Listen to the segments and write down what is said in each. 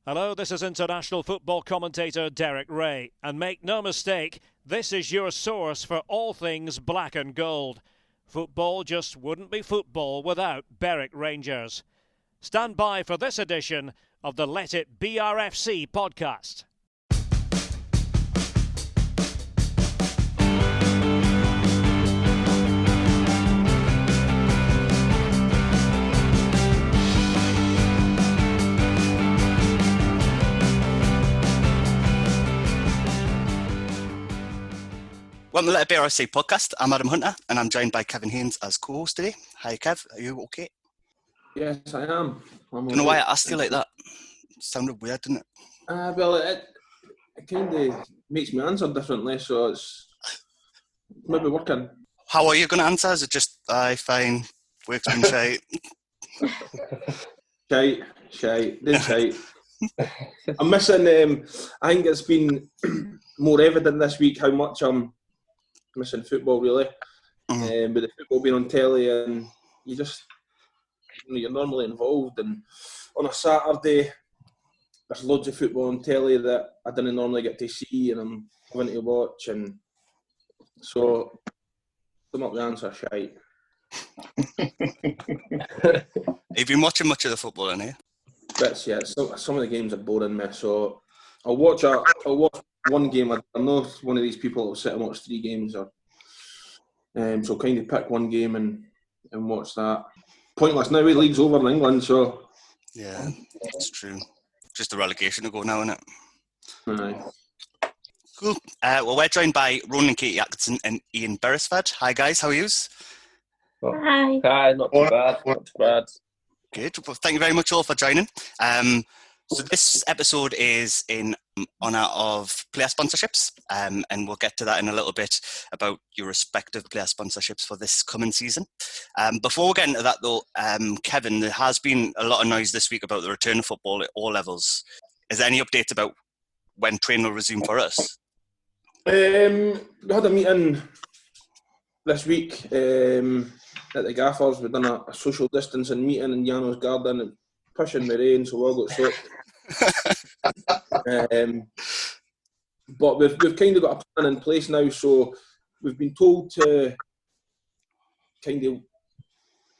Hello, this is international football commentator Derek Ray. And make no mistake, this is your source for all things black and gold. Football just wouldn't be football without Berwick Rangers. Stand by for this edition of the Let It BRFC podcast. Welcome to the Let It BRFC podcast. I'm Adam Hunter and I'm joined by Kevin Haynes as co-host today. Hi Kev, are you okay? Yes, I am. I don't know why I asked you like that. It sounded weird, didn't it? Well, it kind of makes me answer differently, so it's maybe working. How are you going to answer? Is it just, fine, work's been shite? Shite. I'm missing, I think it's been more evident this week how much I'm missing football, really. With the football being on telly, and you're normally involved, and on a Saturday there's loads of football on telly that I didn't normally get to see, and I'm having to watch, and so sum up the answer, shite. Have you been watching much of the football in here? Bits, yeah. Some of the games are boring me, so I'll watch one game. I know one of these people will sit and watch 3 games, or so kind of pick one game and watch that. Pointless now. The league's over in England, so yeah, it's true. Just the relegation to go now, isn't it? Aye. Cool. Well, we're joined by Ronan and Katie Atkinson and Ian Beresford. Hi guys, how are yous? Hi. Hi, not too bad. Good. Well, thank you very much all for joining. So this episode is in honour of player sponsorships, and we'll get to that in a little bit about your respective player sponsorships for this coming season. Before we get into that though, Kevin, there has been a lot of noise this week about the return of football at all levels. Is there any update about when training will resume for us? We had a meeting this week at the Gaffers. We've done a social distancing meeting in Jano's garden, and pushing the rain, so we all got soaked. But we've kind of got a plan in place now, so we've been told to kind of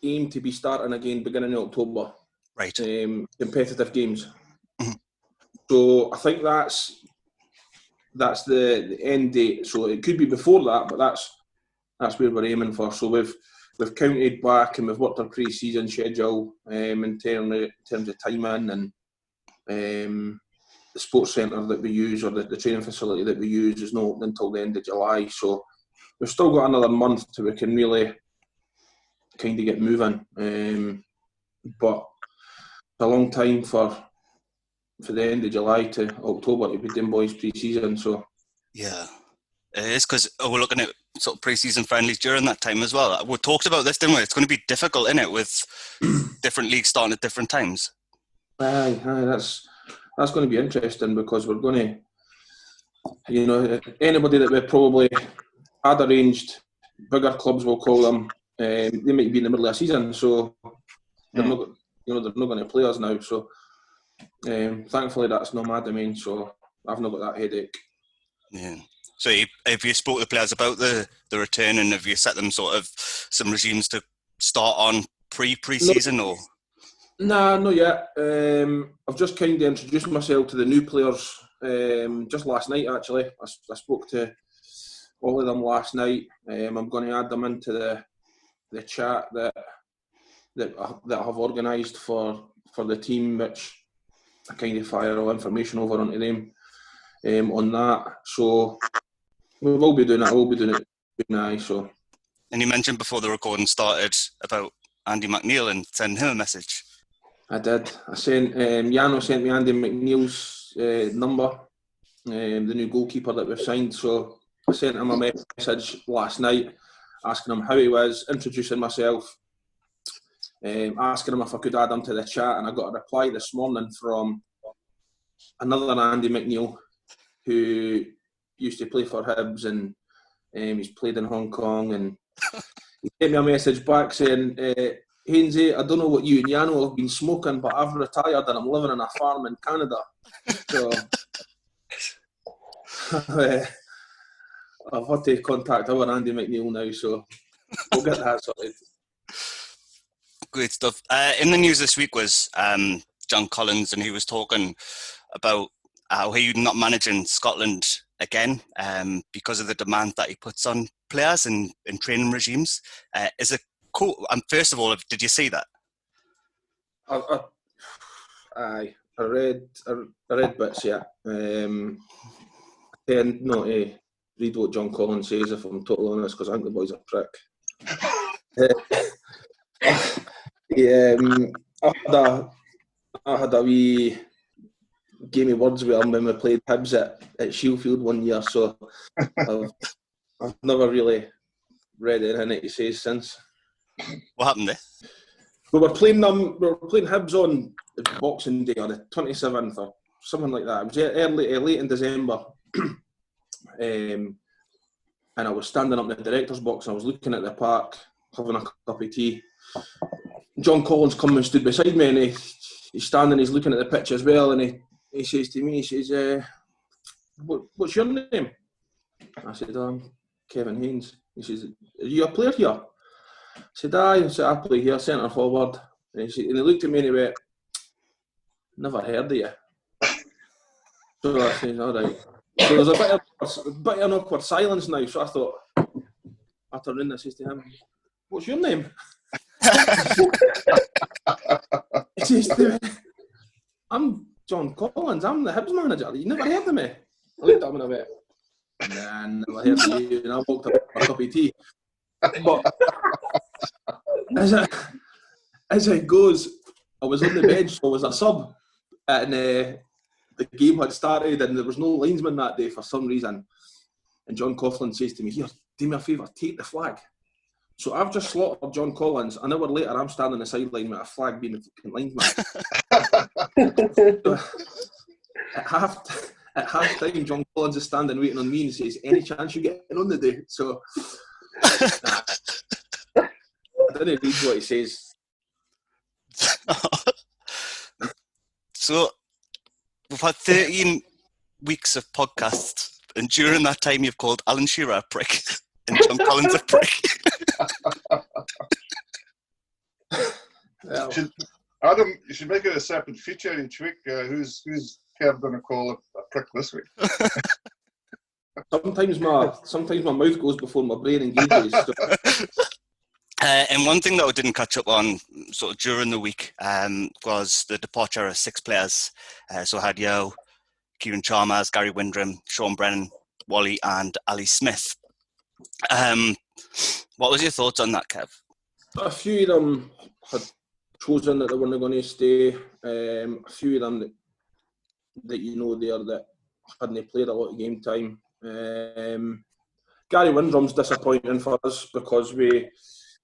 aim to be starting again beginning in October. Right. Competitive games. Mm-hmm. So I think that's the end date. So it could be before that, but that's where we're aiming for. So we've counted back and we've worked our pre-season schedule in terms of timing, and the sports centre that we use, or the training facility that we use, is not open until the end of July. So we've still got another month till we can really kind of get moving. But it's a long time for the end of July to October to be doing boys pre-season. So yeah, it is, because we're looking at sort of pre-season friendlies during that time as well. We talked about this, didn't we? It's going to be difficult, isn't it, with different leagues starting at different times. Aye, that's going to be interesting, because we're going to, anybody that we probably had arranged, bigger clubs we'll call them, they might be in the middle of the season, so they're not going to play us now. So thankfully that's not my domain, so I've not got that headache. Yeah. So have you spoke to the players about the return, and have you set them sort of some regimes to start on pre-season? Or? Nah, not yet. I've just kind of introduced myself to the new players just last night, actually. I spoke to all of them last night. I'm going to add them into the chat that I have organised for the team, which I kind of fire all information over onto them on that. So we will be doing that. I will be doing it now. So. And you mentioned before the recording started about Andy McNeil and sending him a message. I did. I sent Jano sent me Andy McNeil's number, the new goalkeeper that we've signed. So I sent him a message last night, asking him how he was, introducing myself, asking him if I could add him to the chat, and I got a reply this morning from another Andy McNeil, who used to play for Hibs, and he's played in Hong Kong, and he sent me a message back saying Hainsey, I don't know what you and Yano have been smoking, but I've retired and I'm living on a farm in Canada. So I've had to contact our Andy McNeil now, so we'll get that sorted. Great stuff. In the news this week was John Collins, and he was talking about how he's not managing Scotland again because of the demand that he puts on players in training regimes. Is it cool? First of all, did you see that? I read bits, yeah. I tend not to read what John Collins says, if I'm totally honest, because I think the boy's a prick. I had a wee game of words with him when we played Hibs at Shieldfield one year, so I've never really read anything that he says since. What happened there? We were playing Hibs on Boxing Day, or the 27th or something like that. It was late in December, and I was standing up in the director's box and I was looking at the park, having a cup of tea. John Collins come and stood beside me, and he's standing, he's looking at the pitch as well, and he says to me, he says, what's your name? I said, I'm Kevin Haynes. He says, are you a player here? I said, aye. I play here, centre forward. And he looked at me and he went, never heard of you. So I said, all right. So there's a bit of an awkward silence now, so I thought, I turned in and I says to him, what's your name? He says to me, I'm John Collins, I'm the Hibs manager. You never heard of me? I looked at him and I went, nah, never heard of you. And I walked up with a cup of tea. But as it goes, I was on the bench, so I was a sub, and the game had started and there was no linesman that day for some reason. And John Coughlin says to me, here, do me a favour, take the flag. So I've just slaughtered John Collins. An hour later, I'm standing on the sideline with a flag being the fucking linesman. At half time, John Collins is standing waiting on me and he says, any chance you getting on the day? So I didn't read what he says. So we've had 13 weeks of podcasts, and during that time you've called Alan Shearer a prick and John Collins a prick. Adam, you should make it a separate feature each week. Who's Kev going to call a prick this week? Sometimes my mouth goes before my brain engages. So. And one thing that I didn't catch up on sort of during the week was the departure of 6 players. So I had Yo, Kieran Chalmers, Gary Windram, Sean Brennan, Wally and Ali Smith. What was your thoughts on that, Kev? A few of them had chosen that they weren't going to stay. A few of them that you know there that hadn't played a lot of game time. Gary Windram's disappointing for us because we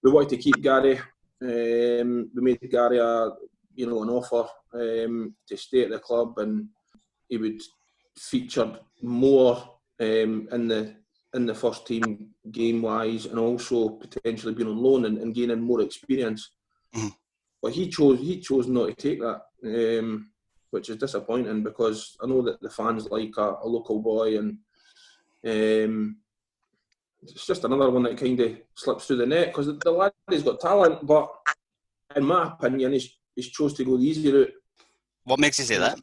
wanted to keep Gary. We made Gary an offer to stay at the club, and he would feature more in the first team game wise, and also potentially being on loan and gaining more experience. Mm. But he chose not to take that, which is disappointing because I know that the fans like a local boy, and it's just another one that kind of slips through the net because the lad has got talent, but in my opinion, he's chose to go the easy route. What makes you say that?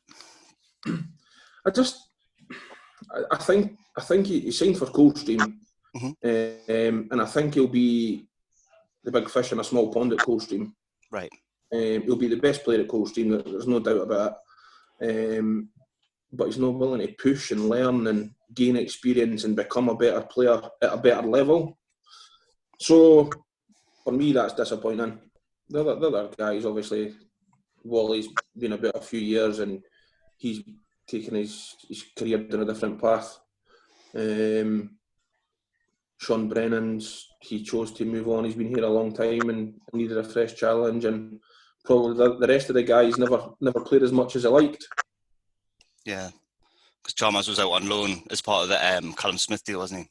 I think he signed for Coldstream, mm-hmm. And I think he'll be the big fish in a small pond at Coldstream. Right. He'll be the best player at Coldstream. There's no doubt about it. But he's not willing to push and learn and gain experience and become a better player at a better level. So, for me, that's disappointing. The other guys, obviously, Wally's been about a few years and he's taken his career down a different path. Sean Brennan's, he chose to move on. He's been here a long time and needed a fresh challenge, and probably the rest of the guys never played as much as they liked. Yeah, because Chalmers was out on loan as part of the Callum Smith deal, wasn't he?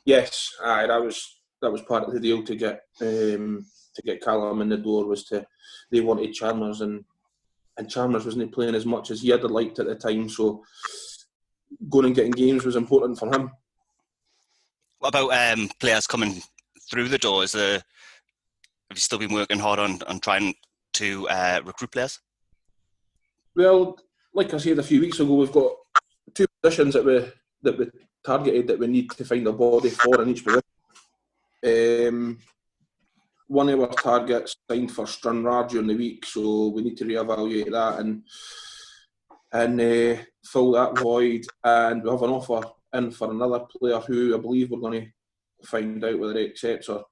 Yes, that was part of the deal to get Callum in the door was they wanted Chalmers, and Chalmers wasn't playing as much as he had liked at the time, so going and getting games was important for him. What about players coming through the door? Have you still been working hard on trying to recruit players? Well, like I said a few weeks ago, we've got 2 positions that we targeted that we need to find a body for in each position. One of our targets signed for Stranraer during the week, so we need to reevaluate that and fill that void. And we have an offer in for another player who I believe we're going to find out whether he accepts or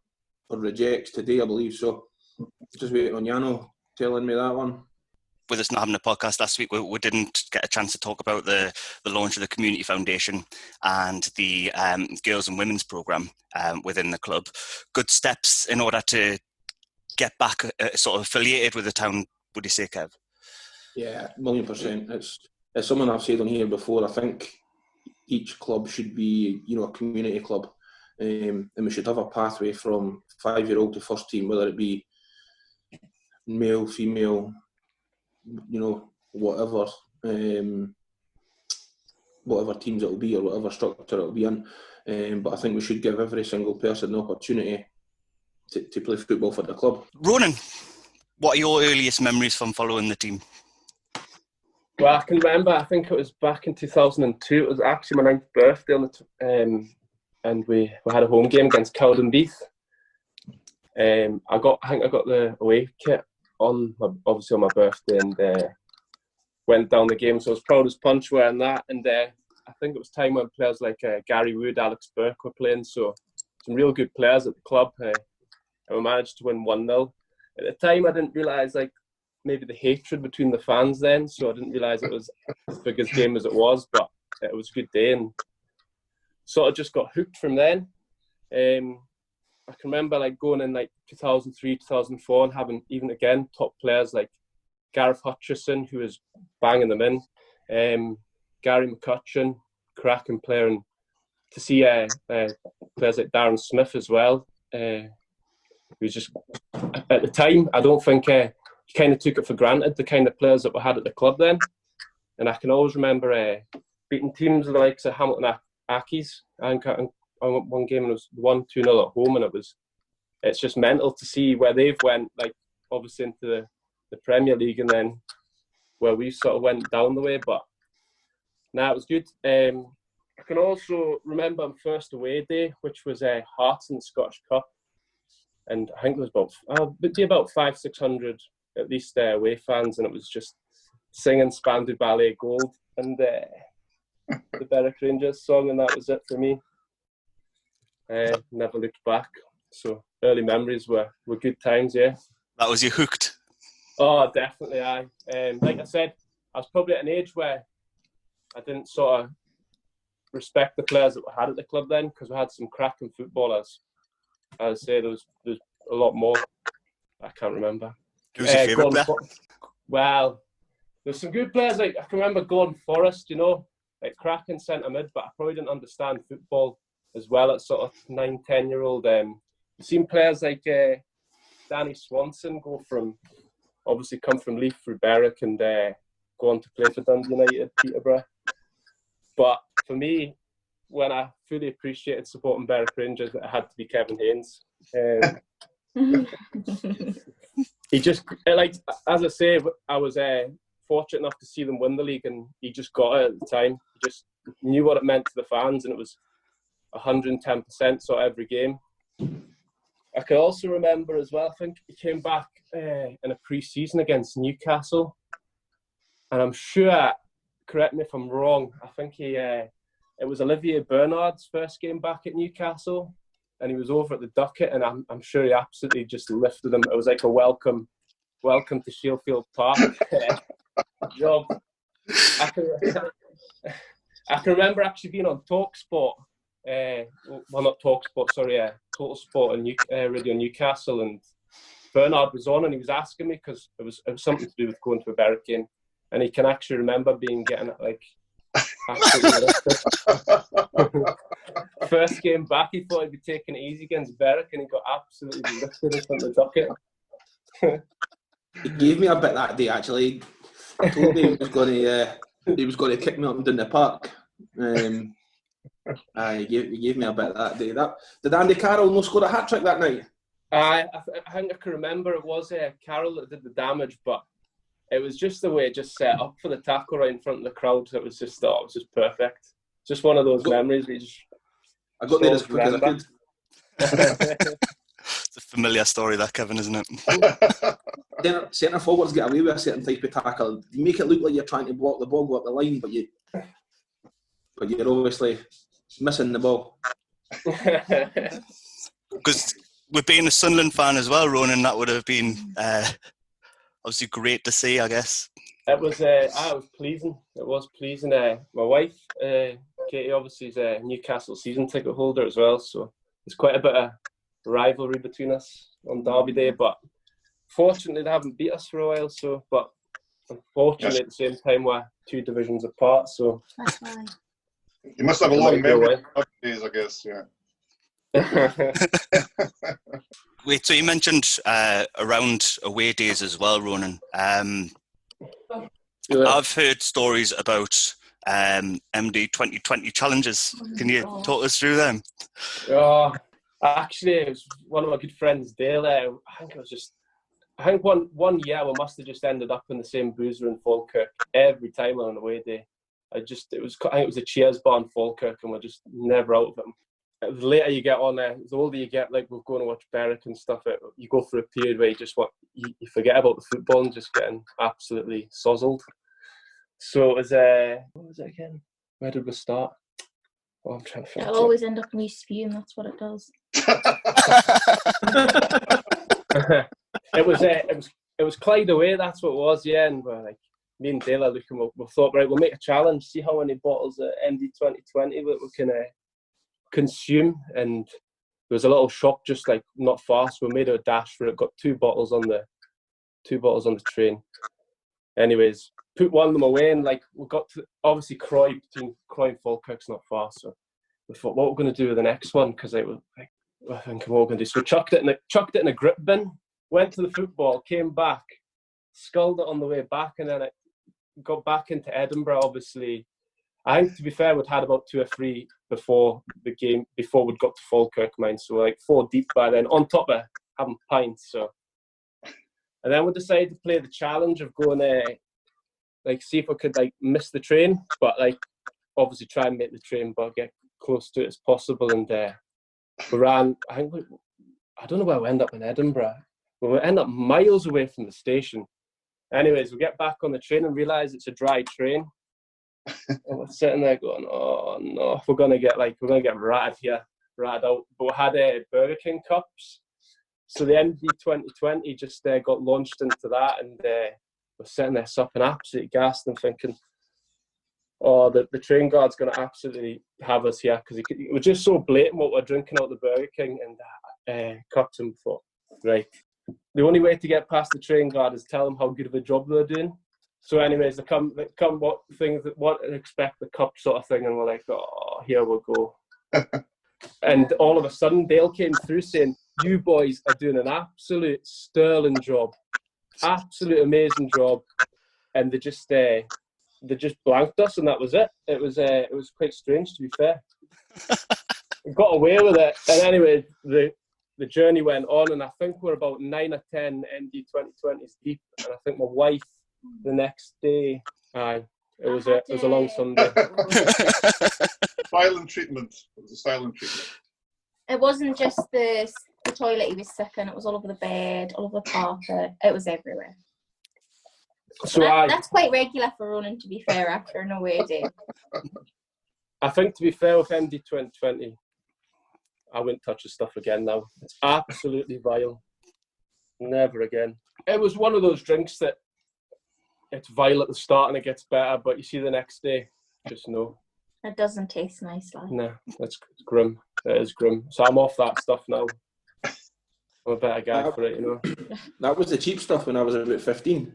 rejects today, I believe. So just waiting on Yano telling me that one. With us not having a podcast last week, we didn't get a chance to talk about the launch of the Community Foundation and the girls and women's programme within the club. Good steps in order to get back sort of affiliated with the town, would you say, Kev? Yeah, 1,000,000%. It's something I've said on here before. I think each club should be, a community club. And we should have a pathway from 5-year-old to first team, whether it be male, female, whatever teams it'll be or whatever structure it'll be in. But I think we should give every single person the opportunity to play football for the club. Ronan, what are your earliest memories from following the team? Well, I can remember, I think it was back in 2002. It was actually my 9th birthday and we had a home game against Cowdenbeath. I think I got the away kit on my birthday and went down the game. So I was proud as punch wearing that. And I think it was time when players like Gary Wood, Alex Burke were playing. So some real good players at the club. And we managed to win 1-0. At the time, I didn't realise maybe the hatred between the fans then. So I didn't realise it was as big a game as it was. But it was a good day and sort of just got hooked from then. I can remember going in 2003, 2004 and having even again top players like Gareth Hutchison, who was banging them in, Gary McCutcheon, cracking player, and to see players like Darren Smith as well. He was just, at the time, I don't think he kind of took it for granted, the kind of players that we had at the club then. And I can always remember beating teams like Hamilton Accies. I think on one game it was 1-2-0 at home, and it's just mental to see where they've went, obviously into the Premier League, and then where we sort of went down the way. But it was good. I can also remember my first away day, which was Hearts in the Scottish Cup, and I think there was about 500-600 at least away fans, and it was just singing Spandu Ballet Gold and the Berwick Rangers song, and that was it for me. Never looked back. So early memories were good times, yeah. That was you hooked? Oh, definitely, aye. Like I said, I was probably at an age where I didn't sort of respect the players that we had at the club then, because we had some cracking footballers. As I say, there was a lot more. I can't remember. Who's your favourite player? Well, there's some good players. I can remember Gordon Forrest, cracking centre mid, but I probably didn't understand football as well at sort of 9-10-year-old. You've seen players like Danny Swanson come from Leith through Berwick and go on to play for Dundee United, Peterborough. But for me, when I fully appreciated supporting Berwick Rangers, it had to be Kevin Haynes. He just, as I say, I was fortunate enough to see them win the league, and he just got it at the time. He just knew what it meant to the fans, and it was 110% so every game. I can also remember as well, I think he came back in a pre-season against Newcastle, and I'm sure, correct me if I'm wrong, I think it was Olivier Bernard's first game back at Newcastle, and he was over at the Ducket, and I'm sure he absolutely just lifted him. It was like a welcome to Sheffield Park job. I can remember actually being on TalkSport, not TalkSport, sorry, Total Sport and Radio Newcastle, and Bernard was on, and he was asking me, because it was something to do with going to a Berwick game, and he can actually remember getting it absolutely First game back, he thought he'd be taking it easy against Berwick, and he got absolutely lifted in front of the ducket. He gave me a bit that day, actually. He told me he was going to kick me up and down the park. He gave me a bit that day. Did Andy Carroll no score a hat-trick that night? I think I can remember it was Carroll that did the damage, but it was just the way it just set up for the tackle right in front of the crowd. It was just perfect. Just one of those memories that I got there as quick as I could. It's a familiar story, that, Kevin, isn't it? Centre forwards get away with a certain type of tackle. You make it look like you're trying to block the ball, go up the line, but you're obviously missing the ball. Because with being a Sunderland fan as well, Ronan, that would have been obviously great to see, I guess. It was pleasing. It was pleasing. My wife, Katie, obviously is a Newcastle season ticket holder as well, so there's quite a bit of rivalry between us on Derby Day. But fortunately, they haven't beat us for a while. So, but unfortunately, at the same time, we're 2 divisions apart. So That's why. You must have a long memory of days, I guess. Yeah. Wait, so you mentioned around away days as well, Ronan. I've heard stories about MD 2020 challenges. Can you talk us through them? Actually, it was one of my good friends, Dale. I think one year we must have just ended up in the same boozer in Falkirk every time on an away day. I think it was a Cheers bar in Falkirk, and we're just never out of it. The later you get on there, the older you get, like we're going to watch Berwick and stuff, you go through a period where you forget about the football and just getting absolutely sozzled. So it was, what was it again? Where did we start? Oh, I'm trying to think. It'll always end up in you spewing, that's what it does. It was Clyde away, that's what it was, yeah. And we're like, me and Dale are looking, we thought, right, we'll make a challenge, see how many bottles of MD 2020 that we can consume. And there was a little shop just like not far, so we made a dash for it, got 2 bottles on the train. Anyways, put one of them away, and like we got to obviously between Croy and Falkirk's not far, so we thought what we're going to do with the next one, because I think what we're going to do. So we chucked it in a grip bin, went to the football, came back, sculled it on the way back, and then it got back into Edinburgh. Obviously, I think to be fair, we'd had about 2 or 3 before the game, before we'd got to Falkirk, mind. So like 4 deep by then, on top of having pints. So, and then we decided to play the challenge of going like see if we could like miss the train, but like obviously try and make the train, but get close to it as possible. And we ran. I don't know where we end up in Edinburgh. We end up miles away from the station. Anyways, we get back on the train and realise it's a dry train. And we're sitting there going, oh no, we're gonna get ratted out. But we had Burger King cups, so the MD 2020 just got launched into that, and we're sitting there supping absolutely gassed and thinking, oh, the train guard's gonna absolutely have us here, because it was just so blatant what we're drinking out the Burger King and cups, and thought, right, the only way to get past the train guard is tell them how good of a job they're doing. So anyways, they come what things that what expect the cup sort of thing, and we're like, oh, here we go. And all of a sudden, Dale came through saying, you boys are doing an absolute sterling job, absolute amazing job. And they just blanked us, and that was it. It was quite strange, to be fair. We got away with it. And anyway, the journey went on, and I think we're about 9 or 10 MD 2020s deep. And I think my wife, the next day, it was a long Sunday. Silent treatment. It was a silent treatment. It wasn't just the toilet he was sick in, it was all over the bed, all over the carpet, it was everywhere. So that's quite regular for Ronan, to be fair, after an away day. I think, to be fair, with MD 2020, I wouldn't touch the stuff again now. It's absolutely vile. Never again. It was one of those drinks that it's vile at the start and it gets better, but you see the next day, just no. It doesn't taste nice, like. No, it's grim. It is grim. So I'm off that stuff now. I'm a better guy for it, you know. That was the cheap stuff when I was about 15.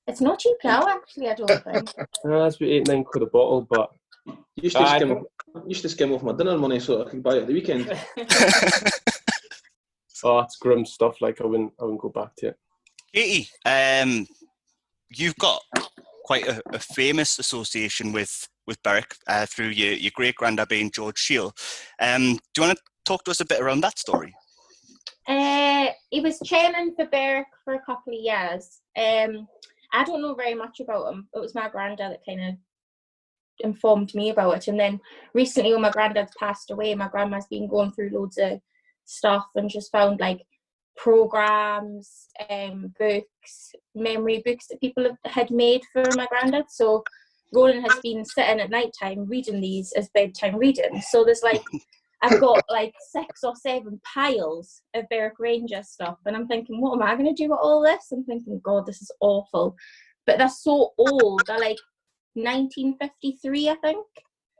It's not cheap now, actually, I don't think. That's about £8-9 a bottle, but You used to I used to skim off my dinner money so I could buy it at the weekend. Oh, it's grim stuff. Like I wouldn't go back to it. Katie, you've got quite a famous association with Berwick through your great granddad being George Shield. Do you want to talk to us a bit around that story? He was chairman for Berwick for a couple of years. I don't know very much about him. It was my granddad that kind of informed me about it. And then recently, when my granddad's passed away, my grandma's been going through loads of stuff and just found like programs, books, memory books that people had made for my granddad. So Roland has been sitting at night time reading these as bedtime reading. So there's like, I've got like 6 or 7 piles of Berwick Rangers stuff, and I'm thinking, what am I going to do with all this? I'm thinking, God, this is awful. But they're so old. They're like 1953, I think,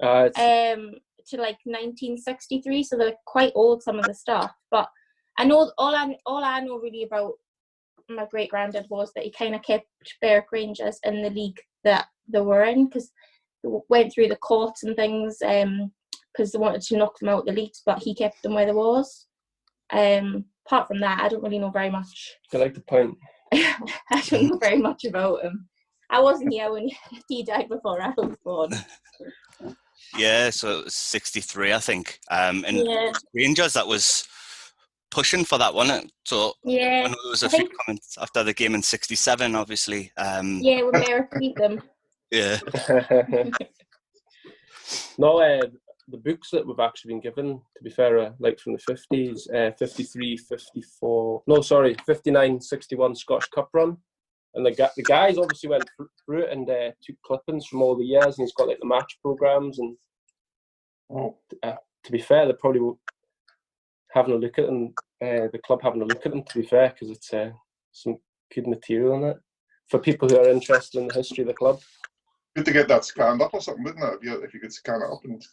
to like 1963. So they're quite old, some of the stuff. But I know all I know really about my great granddad was that he kind of kept Berwick Rangers in the league that they were in, because they went through the courts and things. Because they wanted to knock them out the leagues, but he kept them where they was. Apart from that, I don't really know very much. I like the point. I don't know very much about him. I wasn't here when he died before I was born. Yeah, so it was 63, I think. And Yeah. Rangers, that was pushing for that one. So Yeah, I know there was a few comments after the game in 67, obviously. Yeah, when Berwick beat them. Yeah. No, the books that we've actually been given, to be fair, are like from the 50s, 53, 54, no, sorry, 59, 61 Scottish Cup run. And the guys obviously went through it and took clippings from all the years, and he's got like the match programs. And to be fair, they're probably having a look at them, the club having a look at them, to be fair, because it's some good material in it for people who are interested in the history of the club. Good to get that scanned up or something, wouldn't it? If you could scan it up and.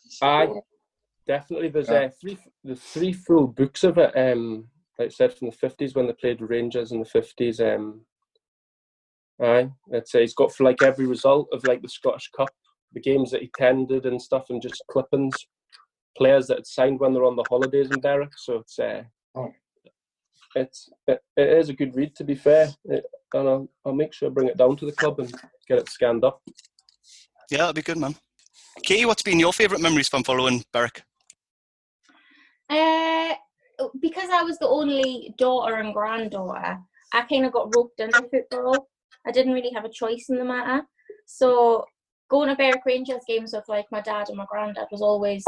Definitely. There's three full books of it. Like I said, from the 50s when they played Rangers in the 50s. Let's say he's got for like every result of like the Scottish Cup, the games that he tended and stuff, and just clippings, players that had signed when they're on the holidays in Berwick. So it is a good read, to be fair. And I'll make sure I bring it down to the club and get it scanned up. Yeah, that'd be good, man. Katie, what's been your favourite memories from following Berwick? Because I was the only daughter and granddaughter, I kind of got roped into football. I didn't really have a choice in the matter. So going to Berwick Rangers games with like my dad and my granddad was always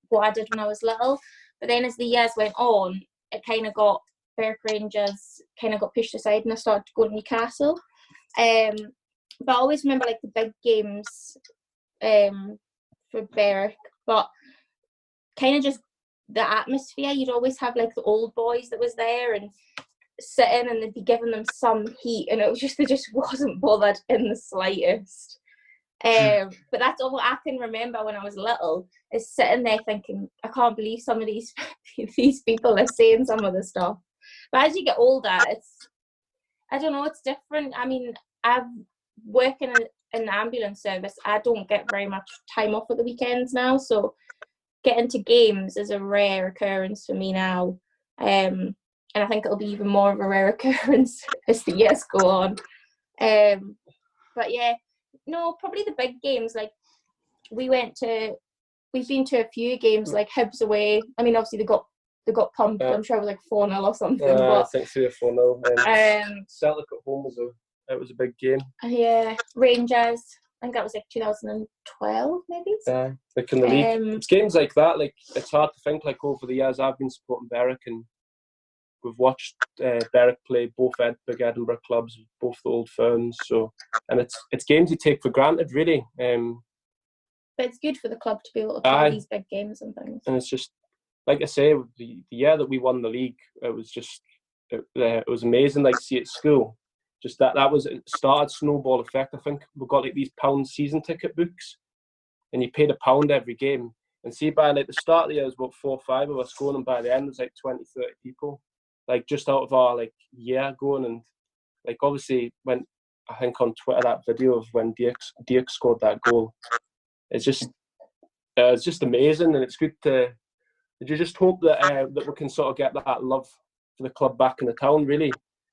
what I did when I was little. But then as the years went on, it kind of got, Berwick Rangers kind of got pushed aside, and I started to go to Newcastle. But I always remember like the big games for Berwick, but kind of just the atmosphere. You'd always have like the old boys that was there and sitting, and they'd be giving them some heat, and it was just, they just wasn't bothered in the slightest. But that's all I can remember when I was little, is sitting there thinking, I can't believe some of these people are saying some of the stuff. But as you get older, I don't know, it's different. I mean, I'm working in the ambulance service. I don't get very much time off at the weekends now, so getting to games is a rare occurrence for me now. And I think it'll be even more of a rare occurrence as the years go on. But yeah, no, probably the big games. Like we've been to a few games, like Hibs away. I mean, obviously they got pumped. I'm sure it was like 4-0 or something. I think 3 or 4-0. Celtic at home was a big game. Yeah, Rangers. I think that was like 2012, maybe. Like in the league, it's games like that. Like it's hard to think. Like over the years, I've been supporting Berwick, and we've watched Berwick play both big Edinburgh clubs, both the old firms. So, and it's games you take for granted, really. But it's good for the club to be able to play these big games and things. And it's just, like I say, the year that we won the league, it was just it was amazing. Like see at school. Just that was it started snowball effect. I think we got like these pound season ticket books, and you paid £1 every game. And see, by like the start of the year, it was about 4 or 5 of us going, and by the end, it was like 20, 30 people, like just out of our like year going. And like obviously, when I think on Twitter that video of when Dirk scored that goal, it's just it's just amazing, and it's good to. You just hope that that we can sort of get that love for the club back in the town. Really,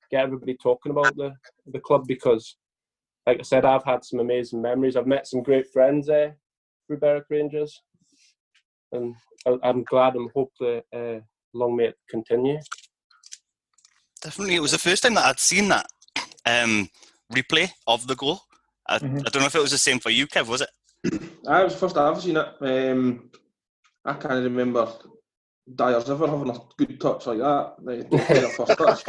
get everybody talking about the club, because, like I said, I've had some amazing memories. I've met some great friends through Berwick Rangers, and I'm glad and hope that long may it continue. Definitely, it was the first time that I'd seen that replay of the goal. I don't know if it was the same for you, Kev, was it? I was first I've seen it. I can't remember Dyer's ever having a good touch like that. Their first touch.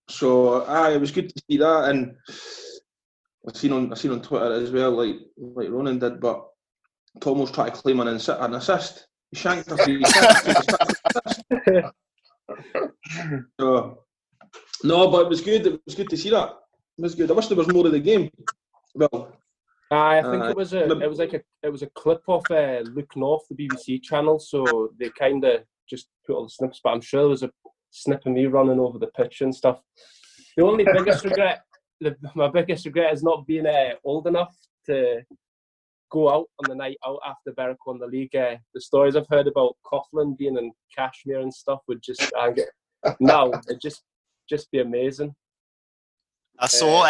So it was good to see that, and I seen on Twitter as well, like Ronan did, but Tomo's trying to claim an assist. He shanked a free assist. So, no, but it was good. It was good to see that. It was good. I wish there was more of the game. Well, I think it was a clip off Look North, the BBC channel. So they kind of just put all the snips, but I'm sure there was a snip of me running over the pitch and stuff. The only biggest regret, my biggest regret, is not being old enough to go out on the night out after Berwick won the league. The stories I've heard about Coughlin being in Kashmir and stuff would just now it'd just be amazing. I saw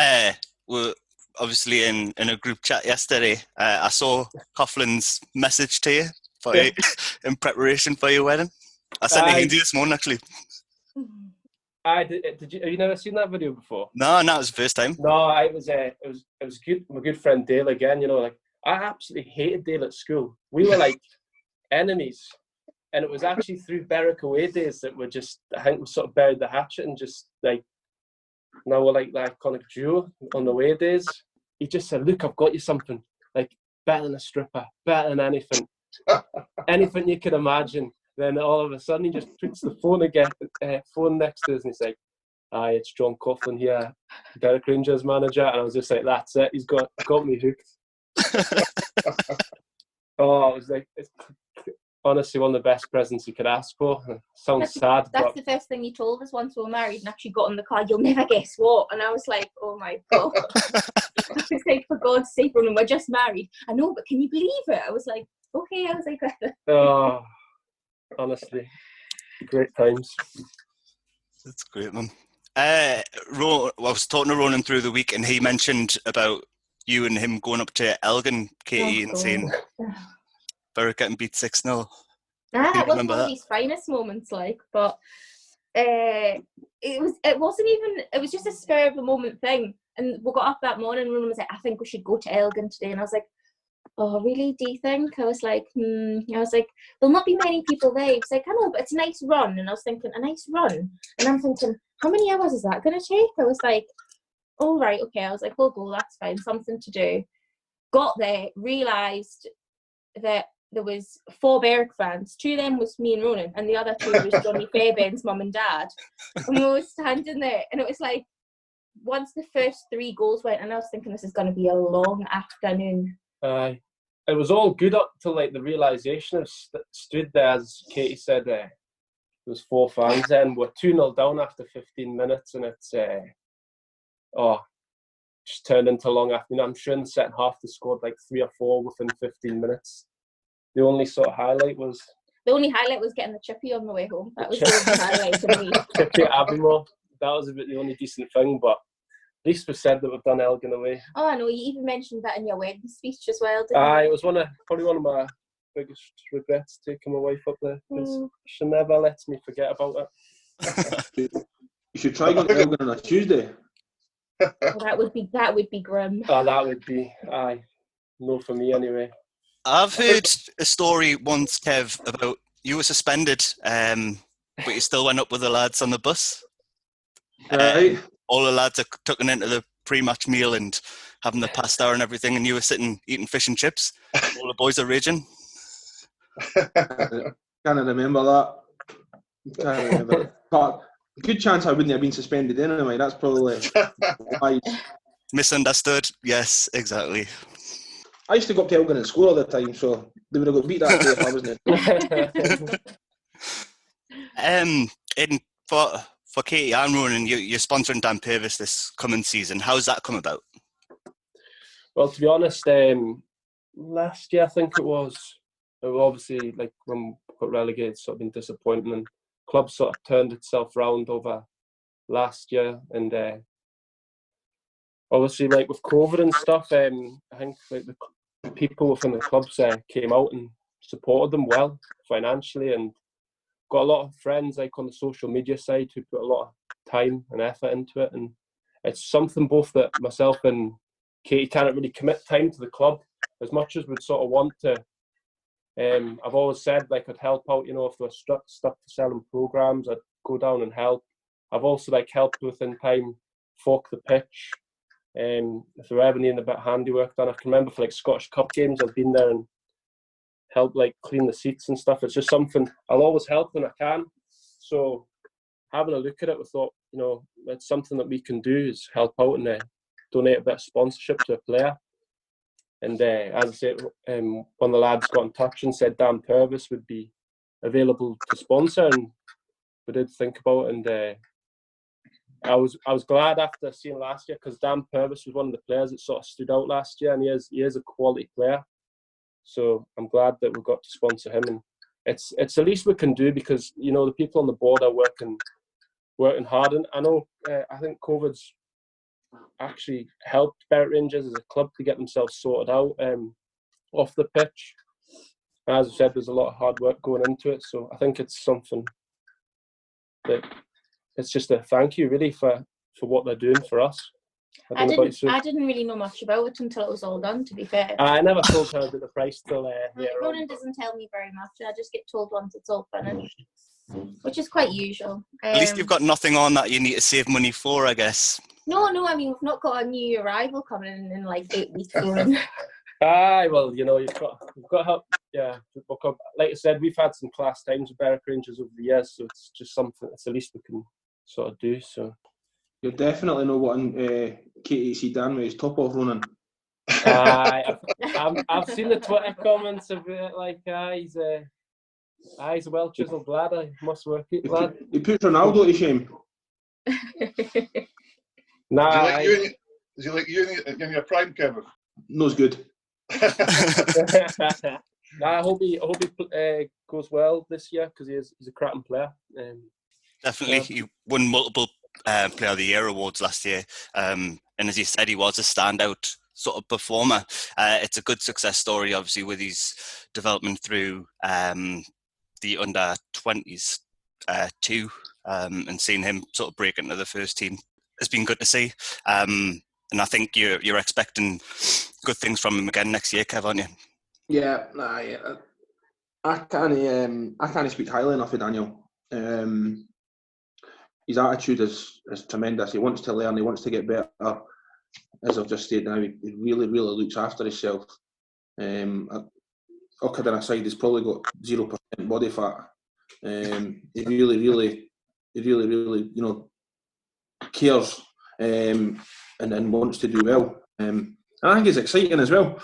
we're obviously in a group chat yesterday. I saw Coughlin's message to you in preparation for your wedding. I sent it to you this morning, actually. Did you? Have you never seen that video before? No, it was the first time. No, it was good. My good friend Dale again. You know, like, I absolutely hated Dale at school. We were like enemies, and it was actually through Berwick away days that I think we sort of buried the hatchet, and just like now we're like the iconic duo on the away days. He just said, "Look, I've got you something like better than a stripper, better than anything, anything you could imagine." Then all of a sudden he just puts the phone next to us, and he's like, "Hi, it's John Coughlin here, Berwick Rangers manager." And I was just like, "That's it. He's got me hooked." Oh, it was like, it's honestly one of the best presents you could ask for. Sounds sad. That's the first thing he told us once we were married and actually got on the car. "You'll never guess what." And I was like, "Oh my God." I was like, "For God's sake, Ronan, we're just married." "I know, but can you believe it?" I was like, "Okay." I was like, oh, honestly, great times. That's great, man. I was talking to Ronan through the week, and he mentioned about you and him going up to Elgin, Katie, and saying Berwick getting beat 6-0. That was one of his finest moments, like, but it was just a spur of the moment thing. And we got up that morning, and Ronan was like, "I think we should go to Elgin today." And I was like, "Oh, really? Do you think?" I was like, I was like, "There'll not be many people there." He was like, "I know, but it's a nice run." And I was thinking, a nice run? And I'm thinking, how many hours is that going to take? I was like, "Oh, right, okay." I was like, "We'll go, that's fine, something to do." Got there, realised that there was 4 Berwick fans. 2 of them was me and Ronan, and the other 2 was Johnny Fairbairn's mum and dad. And we were standing there, and it was like, once the first 3 goals went, and I was thinking, this is going to be a long afternoon. It was all good up till like the realisation of stood there, as Katie said, there was 4 fans then. We're 2-0 down after 15 minutes, and it's just turned into a long afternoon. I'm sure in the second half they scored like 3 or 4 within 15 minutes. The only sort of highlight was getting the chippy on the way home. That was the only highlight for me. Chippy at Abbeymoor. That was about the only decent thing, but at least we said that we've done Elgin away. Oh, I know. You even mentioned that in your wedding speech as well, didn't you? It was probably one of my biggest regrets, taking my wife up there, because she never lets me forget about it. You should try going to Elgin on a Tuesday. Oh, that would be grim. Oh, that would be no for me anyway. I've heard a story once, Kev, about you were suspended, but you still went up with the lads on the bus. Right. All the lads are tucking into the pre-match meal and having the pasta and everything, and you were sitting eating fish and chips. All the boys are raging. Can't remember that. But good chance I wouldn't have been suspended anyway. That's probably why. Misunderstood. Yes, exactly. I used to go up to Elgin and score all the time, so they would have got beat that day if I wasn't. For Katie and Ronan, you're sponsoring Dan Purvis this coming season. How's that come about? Well, to be honest, last year, I think it was obviously like when we got relegated, sort of been disappointing, and club sort of turned itself round over last year, and obviously like with COVID and stuff, I think like the people within the clubs came out and supported them well financially, and got a lot of friends like on the social media side who put a lot of time and effort into it, and it's something both that myself and Katie can't really commit time to the club as much as we'd sort of want to. I've always said like I'd help out, if there was stuff to sell in programs, I'd go down and help. I've also like helped within time fork the pitch. If there were ever needing a bit of handiwork done, I can remember for like Scottish Cup games, I've been there and helped like clean the seats and stuff. It's just something I'll always help when I can. So having a look at it, we thought, it's something that we can do is help out and donate a bit of sponsorship to a player. And as I said, one of the lads got in touch and said Dan Purvis would be available to sponsor, and we did think about it. And I was glad after seeing last year, because Dan Purvis was one of the players that sort of stood out last year, and he is a quality player. So I'm glad that we got to sponsor him, and it's the least we can do, because the people on the board are working hard. And I know I think COVID's actually helped Berwick Rangers as a club to get themselves sorted out off the pitch. As I said, there's a lot of hard work going into it, so I think it's something that it's just a thank you really for what they're doing for us. I didn't really know much about it until it was all done, to be fair. I never told her about the price till Ronan doesn't tell me very much. I just get told once it's all finished, which is quite usual. At least you've got nothing on that you need to save money for, I guess. No, I mean, we've not got a new arrival coming in like 8 weeks. Aye, well, you've got help. Yeah, like I said, we've had some class times with Berwick Rangers over the years, so it's just something. It's the least we can sort of do. So you'll definitely know what KTC Dan with his top off, Ronan. I've seen the Twitter comments of it, like, he's a well chiselled lad. I must work it, lad. He puts Ronaldo to shame. Nah. Is he like you in your prime, Kevin? No's good. I hope he goes well this year, because he's a cracking player. Definitely, he won multiple Player of the Year awards last year, and as you said, he was a standout sort of performer. It's a good success story, obviously, with his development through the under-20s too, and seeing him sort of break into the first team has been good to see. And I think you're expecting good things from him again next year, Kev, aren't you? Yeah, I can't speak highly enough of Daniel. His attitude is tremendous. He wants to learn. He wants to get better. As I've just said now, he really, really looks after himself. All kidding aside, he's probably got 0% body fat. He really, cares and wants to do well. I think he's exciting as well.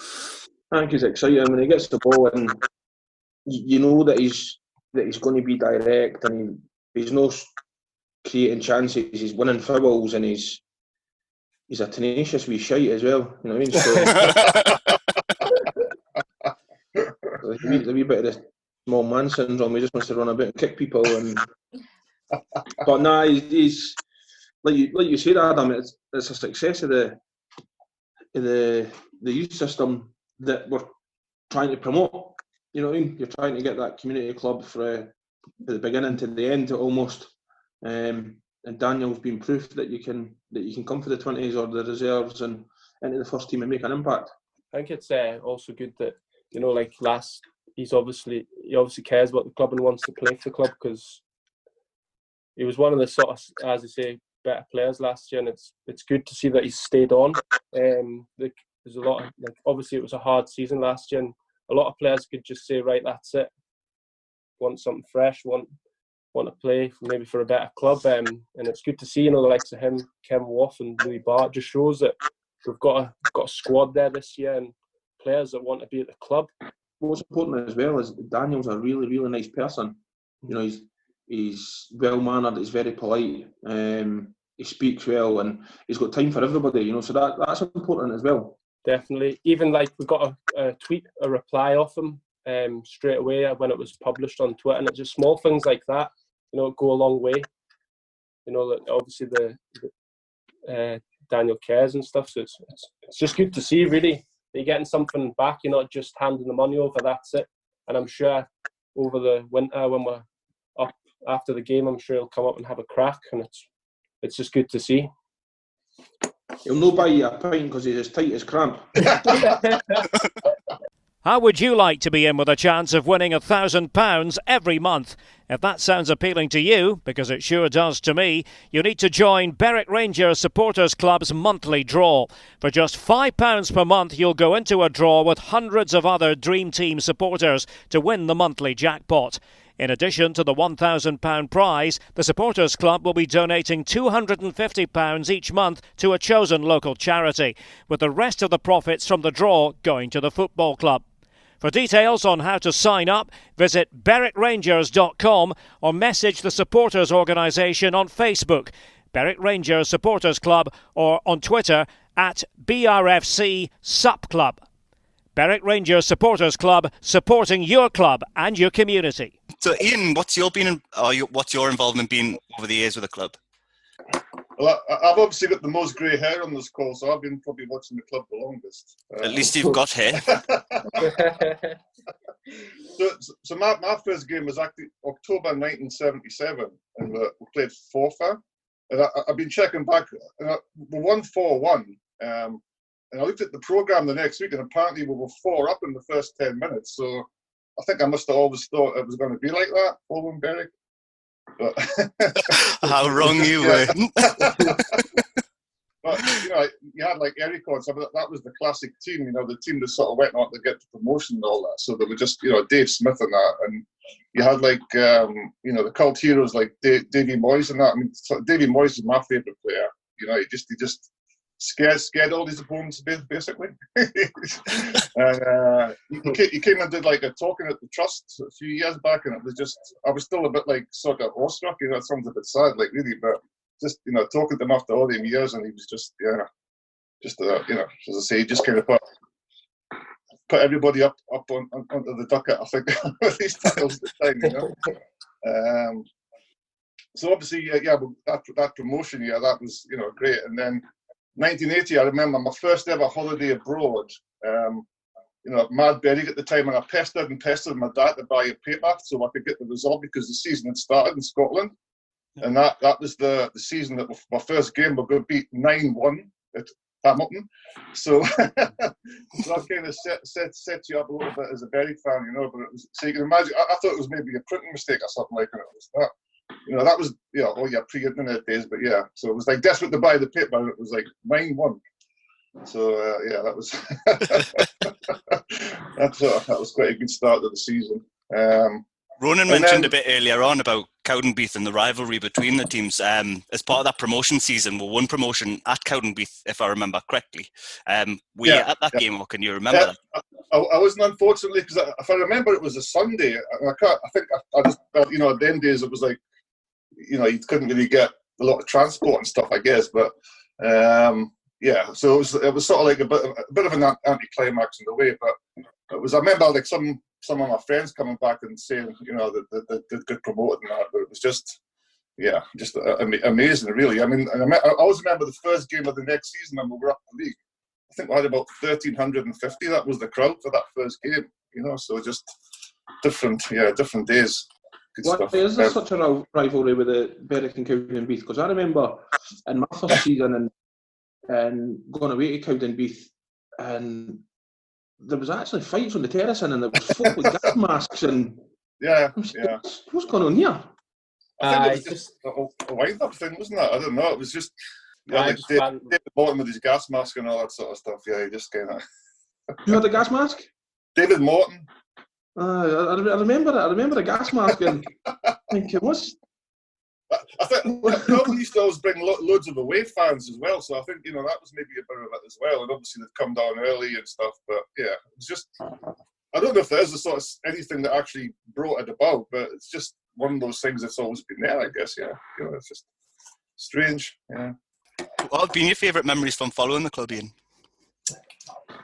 I think he's exciting when he gets the ball, and you know that he's going to be direct, and he's not creating chances. He's winning foul-balls, and he's a tenacious wee shite as well. You know what I mean? So there's a wee bit of the small man syndrome. He just wants to run about and kick people. But nah, he's like you said, Adam. It's a success of the youth system that we're trying to promote. You know what I mean? You're trying to get that community club from the beginning to the end almost. And Daniel's been proof that you can come for the 20s or the reserves and into the first team and make an impact. I think it's also good that like he obviously cares about the club and wants to play for the club, because he was one of the sort of, as I say, better players last year, and it's good to see that he's stayed on. There's a lot of, obviously it was a hard season last year, and a lot of players could just say, right, that's it. Want something fresh, want to play maybe for a better club, and it's good to see the likes of him, Ken Woff and Louis Bart. Just shows that we've got a squad there this year and players that want to be at the club. What's important as well is Daniel's a really, really nice person. He's well mannered. He's very polite. He speaks well, and he's got time for everybody. So that's important as well. definitely. Even like we got a tweet, a reply off him straight away when it was published on Twitter, and it's just small things like that, go a long way. Obviously the Daniel cares and stuff, so it's just good to see, really. You're getting something back. You're not just handing the money over. That's it. And I'm sure over the winter when we're up after the game, I'm sure he'll come up and have a crack, and it's just good to see. He'll no buy you a pint because he's as tight as cramp. How would you like to be in with a chance of winning £1,000 every month? If that sounds appealing to you, because it sure does to me, you need to join Berwick Rangers Supporters Club's monthly draw. For just £5 per month, you'll go into a draw with hundreds of other Dream Team supporters to win the monthly jackpot. In addition to the £1,000 prize, the Supporters Club will be donating £250 each month to a chosen local charity, with the rest of the profits from the draw going to the football club. For details on how to sign up, visit berwickrangers.com or message the supporters organisation on Facebook, Berwick Rangers Supporters Club, or on Twitter at BRFC Sup Club. Berwick Rangers Supporters Club, supporting your club and your community. So, Ian, what's your involvement been over the years with the club? Well, I've obviously got the most grey hair on this call, so I've been probably watching the club the longest. At least you've got hair. So my first game was actually October 1977, and we played Forfar. And I've been checking back. We won 4-1. And I looked at the programme the next week, and apparently we were 4 up in the first 10 minutes. So I think I must have always thought it was going to be like that, Owen Berwick. But how wrong you were. But you had like Eric on, so that was the classic team. The team that sort of went on to get the promotion and all that. So there were just Dave Smith and that, and you had like the cult heroes like Davy Moyes and that. I mean, Davy Moyes is my favourite player. He just scared all his opponents basically. And he came and did like a talking at the Trust a few years back, and it was just, I was still a bit like sort of awestruck. That sounds a bit sad, like really, but just talking to him after all them years, and he was just as I say, he just kind of put everybody up onto the ducket, I think, with these titles at the time. So obviously, that promotion year, that was great, and then 1980, I remember my first ever holiday abroad. Mad Berwick at the time, and I pestered my dad to buy a paper so I could get the result because the season had started in Scotland. And that was the season that my first game we got beat 9-1 at Hamilton. So that kind of set you up a little bit as a Berwick fan, But it was, so you can imagine, I thought it was maybe a printing mistake or something like that. It was that. That was pre-internet days, but yeah. So it was like desperate to buy the paper, and it was like 9-1. So that was that was quite a good start to the season. Ronan mentioned a bit earlier on about Cowdenbeath and the rivalry between the teams. As part of that promotion season, we won promotion at Cowdenbeath, if I remember correctly. Were you at that game, or can you remember that? I wasn't, unfortunately, because if I remember, it was a Sunday. I think at them days it was like, you couldn't really get a lot of transport and stuff, I guess. But so it was sort of like a bit of an anticlimax in a way. But it was, I remember like some of my friends coming back and saying, that they got promoted and that. But it was just amazing, really. I mean, I always remember the first game of the next season when we were up the league. I think we had about 1,350. That was the crowd for that first game. So just different days. Why is there such a rivalry with the Berwick and Cowdenbeath? Because I remember in my first season and going away to Cowdenbeath, and there was actually fights on the terrace, and there was folk with gas masks and what's going on here? I think it was just a wind-up thing, wasn't it? I don't know. It was just David Morton with his gas mask and all that sort of stuff. Yeah, he just kind of. You had a gas mask? David Morton. I remember it. I remember the gas mask, and I think it was. I think Melbourne used to always bring loads of away fans as well, so I think that was maybe a bit of it as well. And obviously they've come down early and stuff, but yeah, it's just, I don't know if there's a sort of anything that actually brought it about, but it's just one of those things that's always been there, I guess. Yeah, it's just strange. Yeah. What have been your favourite memories from following the club, Ian?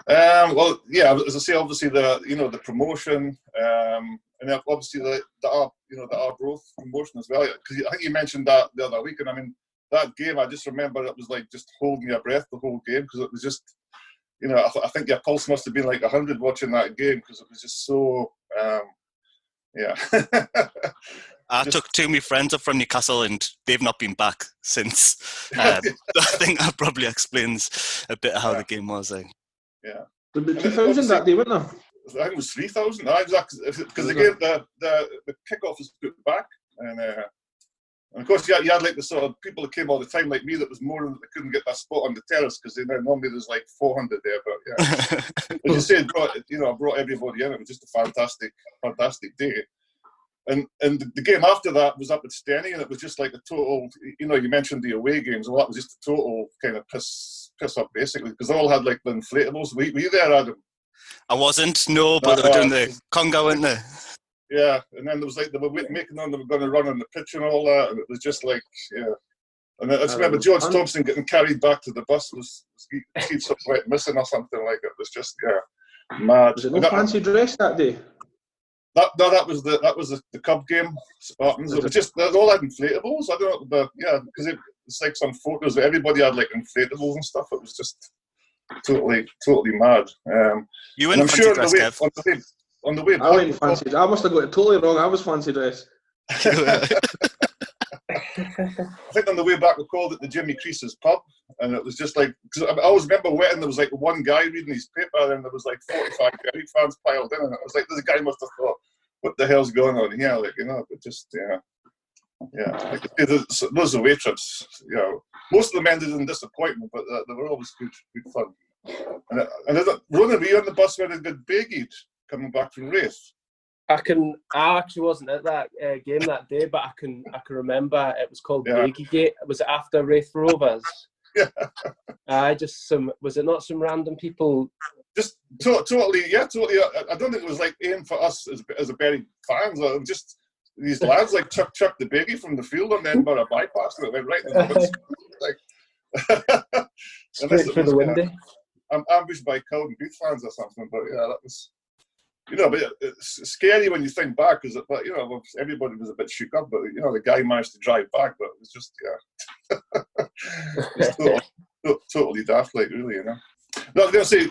Well, yeah, as I say, obviously the promotion, and then obviously the Arbroath promotion as well. Because I think you mentioned that the other week, and I mean that game, I just remember it was like just holding your breath the whole game because it was just, I think your pulse must have been like 100 watching that game because it was just so, yeah. I took two of my friends up from Newcastle and they've not been back since. I think that probably explains a bit of how the game was. Yeah. There were 2,000 that day, weren't there? I think it was 3,000. Because the kickoff was put back. And of course, you had like the sort of people that came all the time, like me, that was mourning that they couldn't get that spot on the terrace because normally there's like 400 there. But yeah, as you say, it brought everybody in. It was just a fantastic day. And the game after that was up at Steny, and it was just like a total, you mentioned the away games. Well, that was just a total kind of piss up, basically, because they all had like the inflatables. Were you there, Adam? I wasn't, no, but they were doing the conga, weren't they? Yeah, and then there was like, they were making them, they were going to run on the pitch and all that, and it was just like, yeah. And I just remember George Thompson getting carried back to the bus, he went missing or something like it. It was just, yeah, mad. Was it no fancy dress that day? That was the Cub game, Spartans. It was just, they all had inflatables. I don't know, but yeah, because it's like some photos that everybody had like inflatables and stuff. It was just totally mad. You went fancy dress, Kev? On the way back, I went fancy. I must have got it totally wrong. I was fancy dress. I think on the way back we called it the Jimmy Creases pub, and it was just like, because I always remember when there was like one guy reading his paper and there was like 45 Derry fans piled in, and it was like, this guy must have thought, what the hell's going on here, like, but just like, those away trips, most of them ended in disappointment, but they were always good fun. And Ronan, were you on the bus when it got Baghead coming back from Raith? I actually wasn't at that game that day, but I can remember it was called Baghead. Was it after Raith Rovers? Yeah. Was it not some random people? Just totally. I don't think it was like aimed for us as a Berry fans. It was just these lads like chucked the Baghead from the field and then got a bypass and it went right in the like. Straight through the window. I'm ambushed by Cowden Beat fans or something, but yeah, that was. But it's scary when you think back, because everybody was a bit shook up, but the guy managed to drive back, but it was just it's totally daft, like, really, No, I was going to say,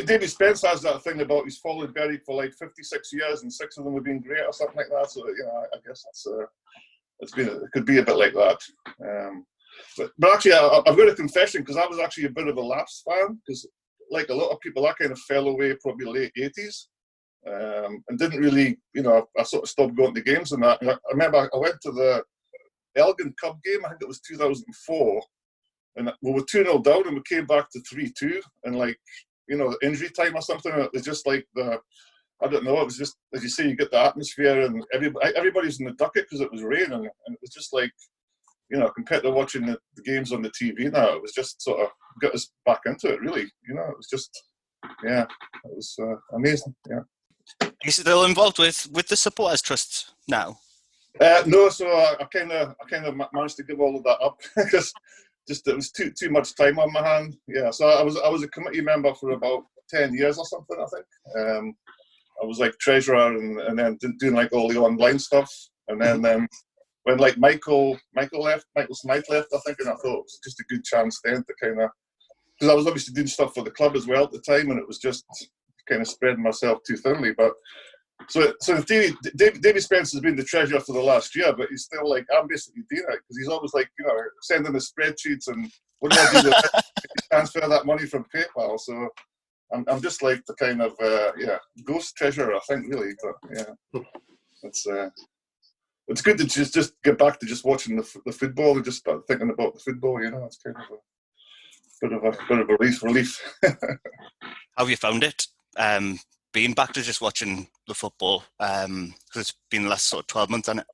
Davy Spence has that thing about he's followed Berry for like 56 years, and 6 of them have been great or something like that. So I guess it could be a bit like that. But actually, I've got a confession, because I was actually a bit of a Laps fan, because like a lot of people, I kind of fell away probably late 80s. And didn't really, I sort of stopped going to games and that. And I remember I went to the Elgin Cup game, I think it was 2004, and we were 2-0 down and we came back to 3-2, and like, the injury time or something, and it was just like I don't know, it was just, as you say, you get the atmosphere and everybody's in the ducket because it was raining, and it was just like, compared to watching the games on the TV now, it was just sort of got us back into it, really. It was just, it was amazing, yeah. Are you still involved with the Supporters Trust now? No, so I kind of managed to give all of that up because just it was too much time on my hand. Yeah, so I was a committee member for about 10 years or something, I think. I was like treasurer and then doing like all the online stuff, and then when like Michael Smythe left, I think, and I thought it was just a good chance then to kind of, because I was obviously doing stuff for the club as well at the time, and it was just kind of spreading myself too thinly. But so Davy Spence has been the treasurer for the last year, but he's still like, I'm basically doing it, because he's always like, sending the spreadsheets and what do I do to transfer that money from PayPal. So I'm just like the kind of ghost treasurer, I think, really. But yeah, it's good to just get back to just watching the football and just start thinking about the football. It's kind of a bit of a relief. How have you found it? Being back to just watching the football, because it's been the last sort of 12 months, hasn't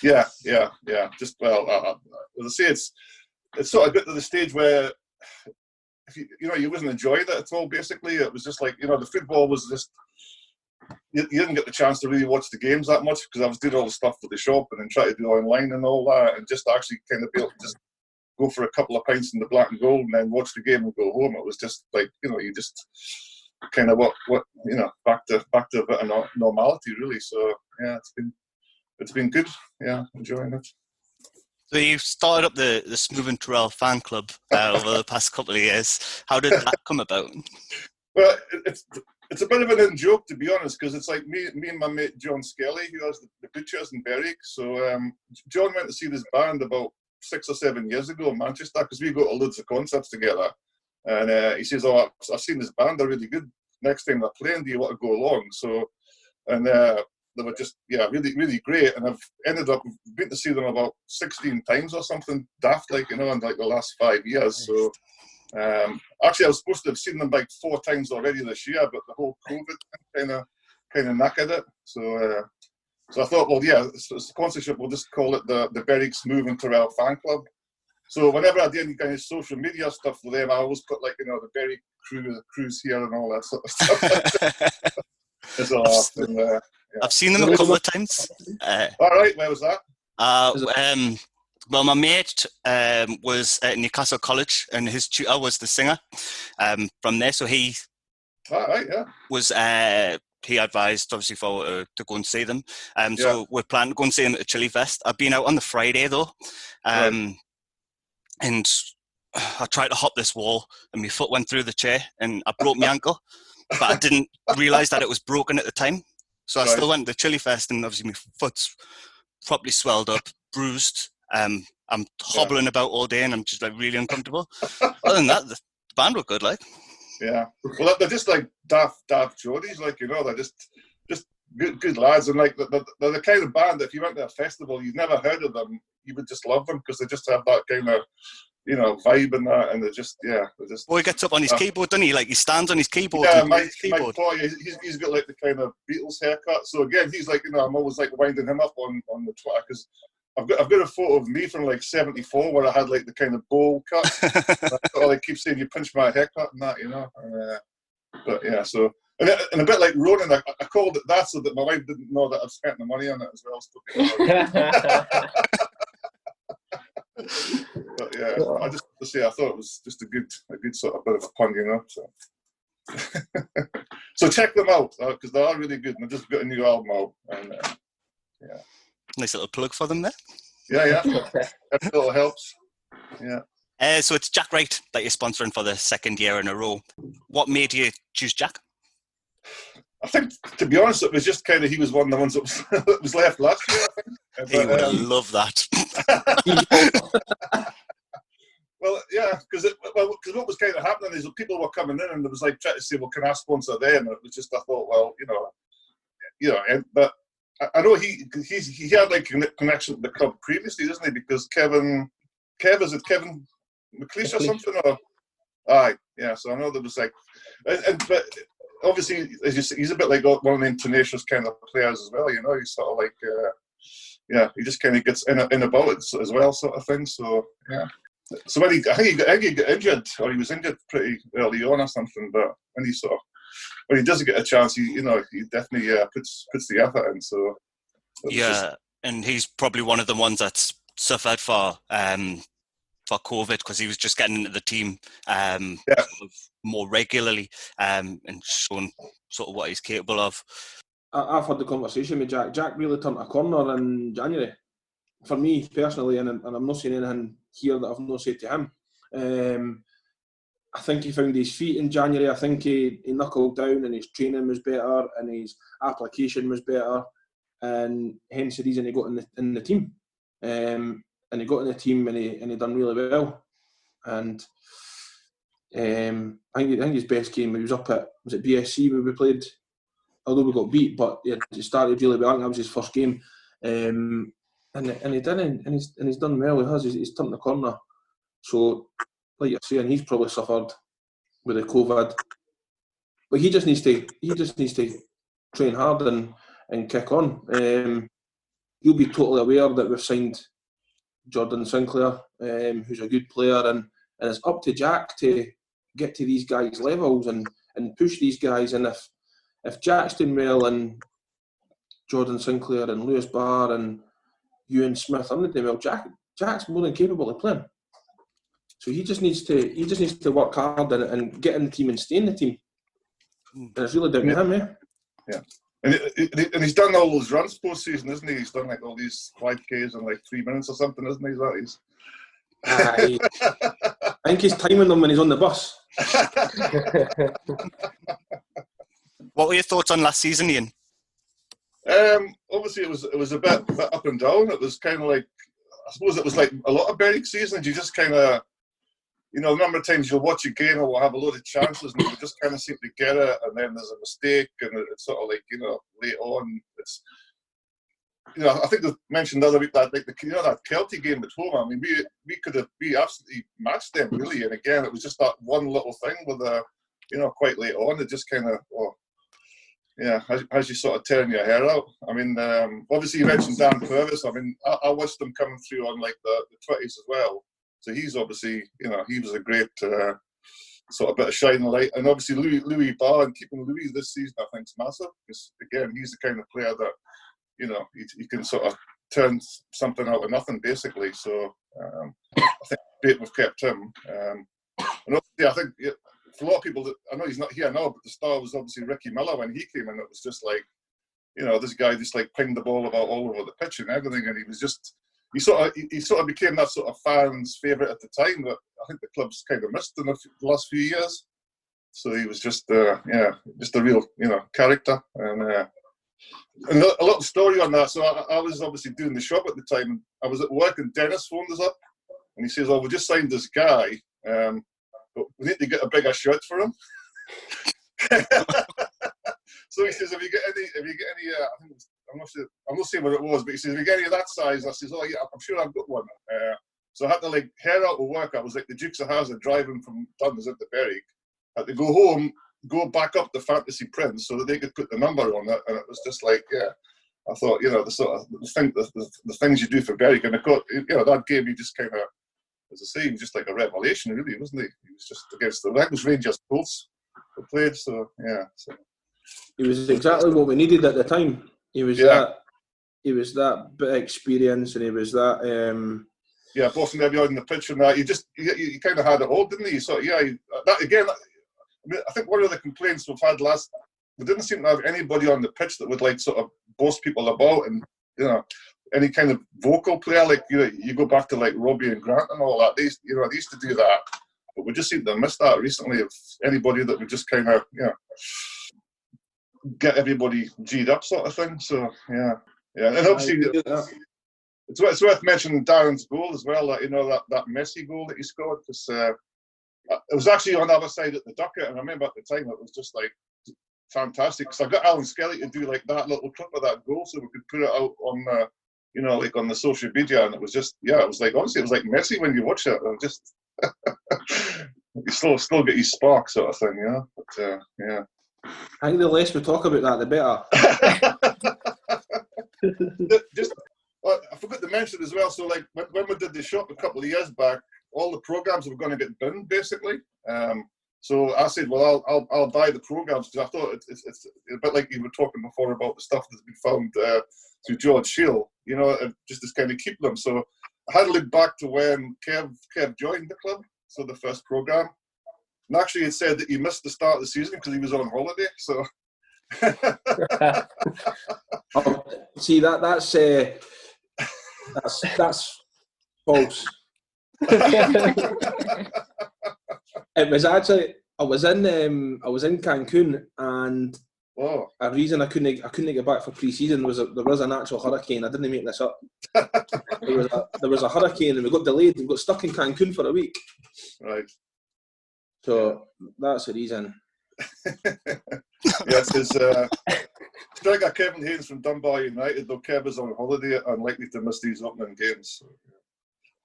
it? Yeah. Just, well, as I say, it's sort of got to the stage where if you wasn't enjoying it at all. Basically, it was just like, the football was just, you didn't get the chance to really watch the games that much, because I was doing all the stuff for the shop and then try to do online and all that, and just actually kind of be able to just go for a couple of pints in the black and gold and then watch the game and go home. It was just like, you just kind of what back to a bit of normality really. So yeah, it's been good. Yeah, enjoying it. So you started up the Smooth and Terrell fan club over the past couple of years. How did that come about? Well, it's a bit of an in-joke, to be honest, because it's like me and my mate John Skelly, who has the Butchers in Berwick. So John went to see this band about 6 or 7 years ago in Manchester, because we go to loads of concerts together. And he says, "Oh, I've seen this band, they're really good. Next time they're playing, do you want to go along?" So, and they were just, really, really great. And I've ended up been to see them about 16 times or something daft, like, in like the last 5 years. So, actually, I was supposed to have seen them like 4 times already this year, but the whole COVID kind of knackered it. So, so I thought, well, it's sponsorship. We'll just call it the Berwick Smooth and Terrell Fan Club. So whenever I did any kind of social media stuff for them, I always put like, the Berwick cruise here and all that sort of stuff. It's all often, I've seen them a couple of times. All right, where was that? Well, my mate was at Newcastle College, and his tutor was the singer from there. So he was he advised obviously for to go and see them. So we're planning to go and see them at the Chili Fest. I've been out on the Friday though, and I tried to hop this wall, and my foot went through the chair, and I broke my ankle, but I didn't realise that it was broken at the time. So I still went to the Chili Fest, and obviously my foot's properly swelled up, bruised. I'm hobbling about all day, and I'm just like really uncomfortable. Other than that, the band were good, like. Yeah, well, they're just like daft Geordies, like, they're just good lads, and like they're the kind of band that if you went to a festival, you've never heard of them, you would just love them because they just have that kind of vibe and that, and they're just. Boy gets up on his keyboard, doesn't he? Like he stands on his keyboard. Yeah, Mike Boy, he's got like the kind of Beatles haircut. So again, he's like, I'm always like winding him up on the Twitter because I've got a photo of me from like '74 where I had like the kind of bowl cut. I like keep saying you pinched my haircut and that, but yeah, so. And a bit like Ronan, I called it that so that my wife didn't know that I've spent the money on it as well. But yeah, I just to say I thought it was just a good sort of bit of a pun, So, so check them out because they are really good. And they just got a new album out, and nice little plug for them there. Yeah, that little helps. Yeah. So it's Jack Wright that you're sponsoring for the 2nd year in a row. What made you choose Jack? I think, to be honest, it was just kind of he was one of the ones that was left last year, I think. He would have loved that. Well, yeah, because what was kind of happening is people were coming in and there was like trying to say, well, can I sponsor them? And it was just, I thought, well, but I know he had like a connection with the club previously, doesn't he? Because Kevin McLeish or something? Or, aye, yeah, so I know there was like, but obviously, as you say, he's a bit like one of the tenacious kind of players as well, he's sort of like, he just kind of gets in about it as well, sort of thing, so, yeah. So I think he got injured, or he was injured pretty early on or something, but when he does get a chance, he definitely puts the effort in, so. Yeah, and he's probably one of the ones that's suffered for COVID because he was just getting into the team sort of more regularly and showing sort of what he's capable of. I've had the conversation with Jack. Jack really turned a corner in January. For me personally, and I'm not saying anything here that I've not said to him. I think he found his feet in January. I think he knuckled down and his training was better and his application was better, and hence the reason he got in the team. And he got in the team and he done really well. And I think his best game, he was up at, was it BRFC where we played? Although we got beat, but he started really well. I think that was his first game. And he did it, and he's done well. He's turned the corner. So, like you're saying, he's probably suffered with the COVID. But he just needs to train hard and kick on. You'll be totally aware that we've signed Jordan Sinclair, who's a good player, and it's up to Jack to get to these guys' levels and push these guys. And if Jack's doing well and Jordan Sinclair and Lewis Barr and Ewan Smith are not doing well, Jack's more than capable of playing. So he just needs to work hard and get in the team and stay in the team. It's really down to him, eh? Yeah. And he's done all those runs post-season, isn't he? He's done like all these 5Ks in like 3 minutes or something, isn't he? I think he's timing them when he's on the bus. What were your thoughts on last season, Ian? Obviously, it was a bit up and down. It was kind of like, I suppose it was like a lot of Berwick seasons. You just kind of, a number of times you'll watch a game and we'll have a load of chances and you just kind of seem to get it, and then there's a mistake, and it's sort of like, late on. It's, I think they mentioned the other week that that Kelty game at home. I mean, we absolutely matched them really, and again, it was just that one little thing with quite late on. It just kind of, as you sort of tearing your hair out. I mean, obviously you mentioned Dan Purvis. I mean, I watched him coming through on like the 20s as well. So he's obviously, he was a great sort of bit of shining light. And obviously Louis Barr, and keeping Louis this season, I think is massive. Because again, he's the kind of player that, he can sort of turn something out of nothing, basically. So I think great we've kept him. And obviously, I think for a lot of people, I know he's not here now, but the star was obviously Ricky Miller when he came in. It was just like, this guy just like pinged the ball about all over the pitch and everything, and he was just, he sort of became that sort of fans' favourite at the time that I think the club's kind of missed in the last few years. So he was just, just a real, character. And a little story on that. So I was obviously doing the shop at the time, and I was at work, and Dennis phoned us up, and he says, "Oh, we just signed this guy. But we need to get a bigger shirt for him." So he says, "If you get any, I think I'm not saying what it was, but he says, if you get any of that size," I says, "Oh yeah, I'm sure I've got one." So I had to like head out of work. I was like the Dukes of Hazzard driving from Duns into Berwick. I had to go home, go back up the fantasy prints so that they could put the number on it, and it was just like, I thought, the sort of the things you do for Berwick, and I got, that game, he just kind of, as I say, he was just like a revelation, really, wasn't he? He was just against the Rangers Colts who played, so yeah. So. He was exactly what we needed at the time. He was that bit of experience, and he was that. Bossing everyone on the pitch and that. You kind of had it all, didn't he? So that again. I think one of the complaints we've had we didn't seem to have anybody on the pitch that would like sort of boss people about, and any kind of vocal player, like you go back to like Robbie and Grant and all that. They used to do that, but we just seem to have missed that recently. Of anybody that would just kind of get everybody G'd up, sort of thing. So and obviously it's worth mentioning Darren's goal as well. That Messi goal that he scored, because it was actually on the other side at the Ducket, and I remember at the time it was just like fantastic, because I got Alan Skelly to do like that little clip of that goal so we could put it out on like on the social media, and it was just it was like, honestly, it was like Messi when you watch it. It just you still get your spark, sort of thing, But I think the less we talk about that, the better. I forgot to mention as well. So like when we did the shop a couple of years back, all the programs were going to get binned, basically. So I said, well, I'll buy the programs, because I thought it's a bit like you were talking before about the stuff that's been found through George Shield, just to kind of keep them. So I had to look back to when Kev joined the club, so the first program. And actually, it said that he missed the start of the season because he was on holiday. So see that's false. It was actually I was in Cancun, and a reason I couldn't get back for pre-season was there was an actual hurricane. I didn't make this up. There was a hurricane, and we got delayed and got stuck in Cancun for a week. Right. So that's the reason. Yes, because striker Kevin Haynes from Dunbar United, though Kev is on holiday, unlikely to miss these opening games.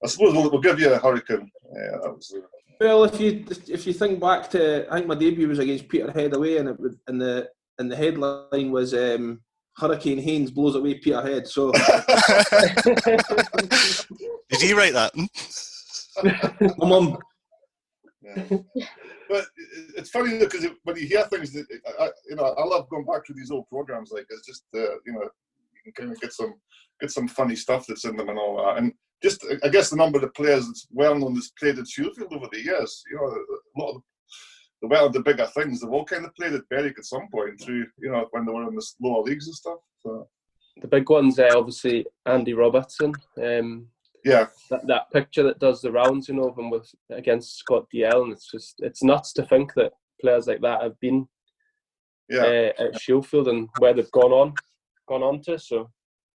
I suppose we'll give you a hurricane. Yeah, that was. Well, if you think back to, I think my debut was against Peterhead away, and the headline was Hurricane Haynes blows away Peterhead. So did he write that? My mum. Yeah. But it's funny because when you hear things that I love going back to these old programs. Like, it's just you can kind of get some funny stuff that's in them and all that. And just, I guess, the number of the players that's well known that's played at Sheffield over the years. A lot of they went on to bigger things. They've all kind of played at Berwick at some point through, you know, when they were in the lower leagues and stuff. So. The big ones, obviously Andy Robertson. That picture that does the rounds, you know, of him against Scott DL, and it's nuts to think that players like that have been at Shieldfield and where they've gone on to. So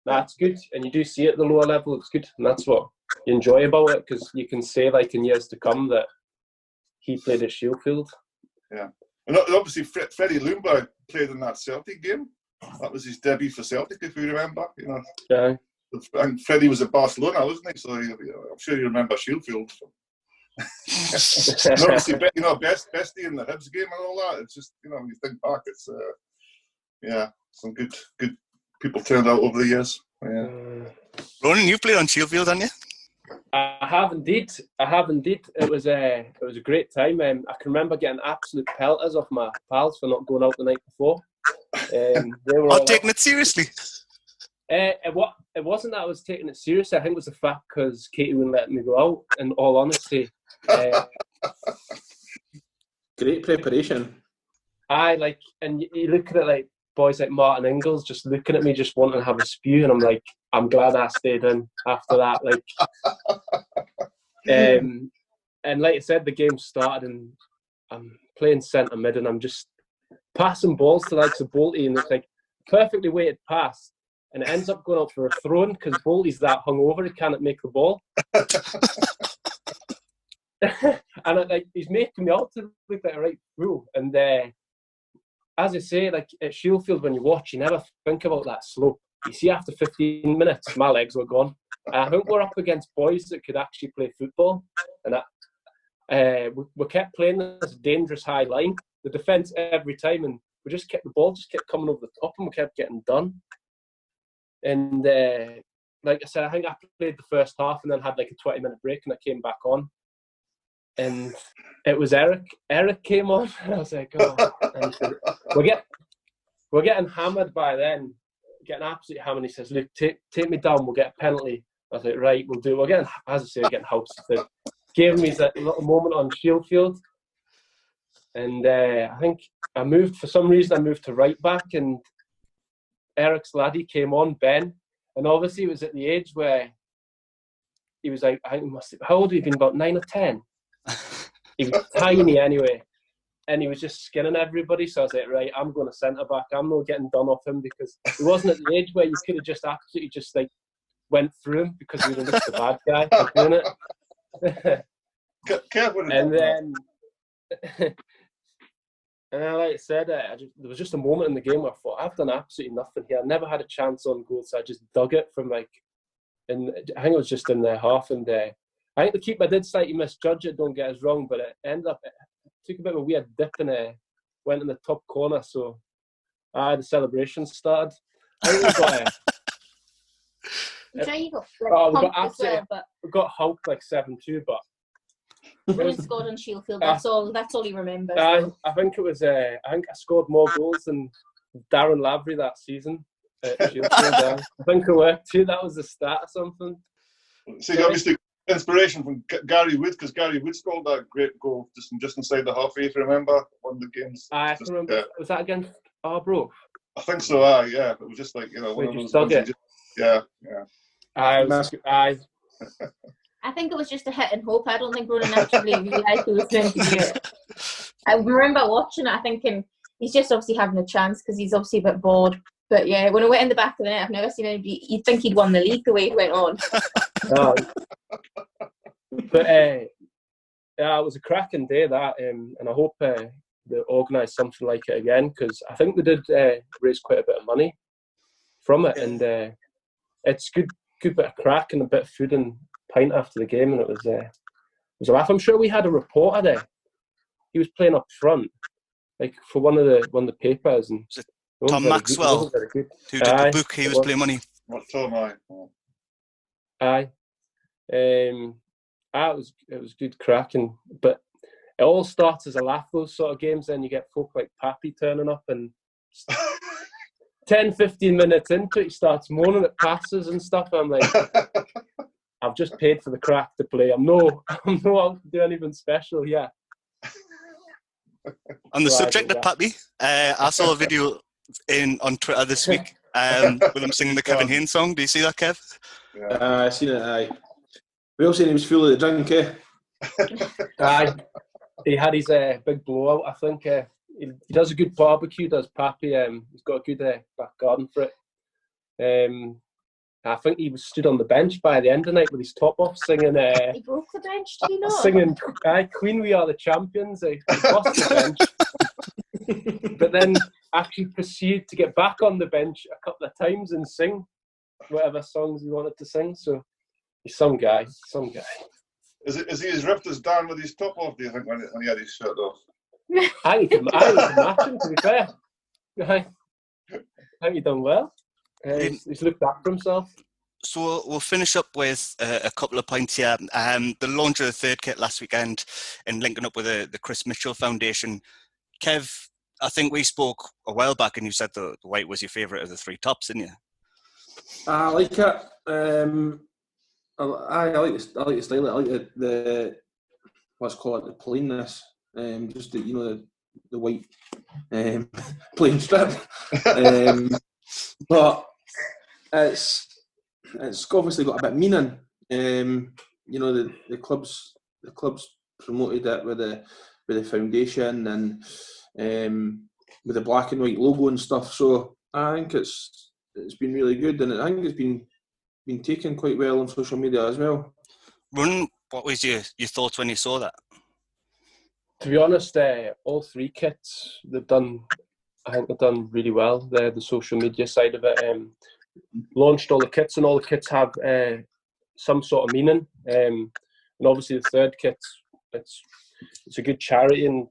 that's good, and you do see it at the lower level. It's good, and that's what you enjoy about it, because you can say, like, in years to come that he played at Shieldfield. Yeah, and obviously Freddie Lumba played in that Celtic game. That was his debut for Celtic, if you remember. You know. Yeah. And Freddie was at Barcelona, wasn't he? So I'm sure you remember Shieldfield. And obviously, you know, bestie in the Hibs game and all that. It's just, you know, when you think back, it's some good people turned out over the years. Yeah. Ronan, you played on Shieldfield, haven't you? I have indeed. It was a great time. I can remember getting absolute pelters off my pals for not going out the night before. They were Not taking it seriously. It wasn't that I was taking it seriously. I think it was the fact because Katie wouldn't let me go out. In all honesty, great preparation. And you look at it like boys like Martin Ingalls just looking at me, just wanting to have a spew, and I'm like, I'm glad I stayed in after that. Like, and like I said, the game started, and I'm playing centre mid, and I'm just passing balls to likes of Bolty, and it's like perfectly weighted pass, and it ends up going out for a throw-in because Bolty's that hungover he can't make the ball. And he's making me out to look like a right fool. And as I say, like at Shieldfield, when you watch, you never think about that slope. You see, after 15 minutes, my legs were gone. And I think we're up against boys that could actually play football, and we kept playing this dangerous high line, the defence every time, and the ball just kept coming over the top, and we kept getting done. And like I said, I think I played the first half and then had like a 20-minute break, and I came back on. And it was Eric. Eric came on, and I was like, oh. And we're getting hammered by then, getting absolutely hammered. He says, look, take me down, we'll get a penalty. I was like, right, we'll do it. We're getting, as I say, getting house. Gave me that little moment on Shieldfield. And I think I moved to right back, and Eric's laddie came on, Ben. And obviously it was at the age where he was like, how old had he been, about 9 or 10? He was tiny anyway, and he was just skinning everybody. So I was like, right, I'm going to centre back. I'm not getting done off him, because he wasn't at the age where you could have just absolutely just like went through him, because he would have looked the bad guy for doing it. And then, like I said, there was just a moment in the game where I thought, I've done absolutely nothing here. I never had a chance on goal, so I just dug it from I think it was just in their half, and I think the keeper did slightly misjudge it, don't get us wrong, but it took a bit of a weird dip and went in the top corner, so the celebration started. I think we got hulked like 7-2, but Ronan scored on Shieldfield. That's all he remembers. I think it was. I think I scored more goals than Darren Lavery that season at Shieldfield. I think it worked too. That was the start of something. See, obviously, inspiration from Gary Wood, because Gary Wood scored that great goal just inside the halfway, if you remember, one of the games. I can remember. Was that against Arbroath? I think so. Yeah, it was just like, you know, one of those ones. Yeah. I think it was just a hit and hope. I don't think Ronan actually realised he was going to do it. I remember watching it, thinking he's just obviously having a chance because he's obviously a bit bored. But yeah, when I went in the back of the net, I've never seen anybody. You'd think he'd won the league the way he went on. But it was a cracking day, that, and I hope they organise something like it again, because I think they did raise quite a bit of money from it, and it's good bit of crack and a bit of food and pint after the game, and it was a laugh. I'm sure we had a reporter there. He was playing up front, like for one of the papers, and Tom Maxwell, who did the book. He was playing money. What Tom? Aye. It was good cracking, but it all starts as a laugh, those sort of games. Then you get folk like Pappy turning up, and 10-15 minutes into it, he starts moaning at passes and stuff. I'm like, I've just paid for the crack to play. I'm no out to do anything special yet. On the Right, subject of yeah. Pappy, I saw a video on Twitter this week with him singing the Kevin Haynes song. Do you see that, Kev? Yeah. I seen it, aye. We all seen he was full of the drink, eh? Aye, he had his big blowout. I think he does a good barbecue. Does Pappy? He's got a good back garden for it. I think he was stood on the bench by the end of the night with his top off, singing. He broke the bench, did he not? Singing "Queen, We Are the Champions." He lost the bench, but then actually proceeded to get back on the bench a couple of times and sing whatever songs he wanted to sing. So he's some guy. Is he as ripped as Dan with his top off, do you think, when he had his shirt off? I think he can match him, to be fair. I think he done well. He's looked after himself. So we'll finish up with a couple of points here. The launch of the third kit last weekend and linking up with the Chris Mitchell Foundation. Kev, I think we spoke a while back and you said the white was your favourite of the three tops, didn't you? I like it. I like the style. I like the let's call it the plainness. Just the white plain strip. But it's obviously got a bit of meaning. The clubs promoted it with the foundation and with the black and white logo and stuff. So I think it's been really good, and I think it's been taken quite well on social media as well. Ron, what was your thoughts when you saw that? To be honest, all three kits I think they've done really well. The social media side of it, launched all the kits, and all the kits have some sort of meaning. And obviously, the third kit, it's a good charity, and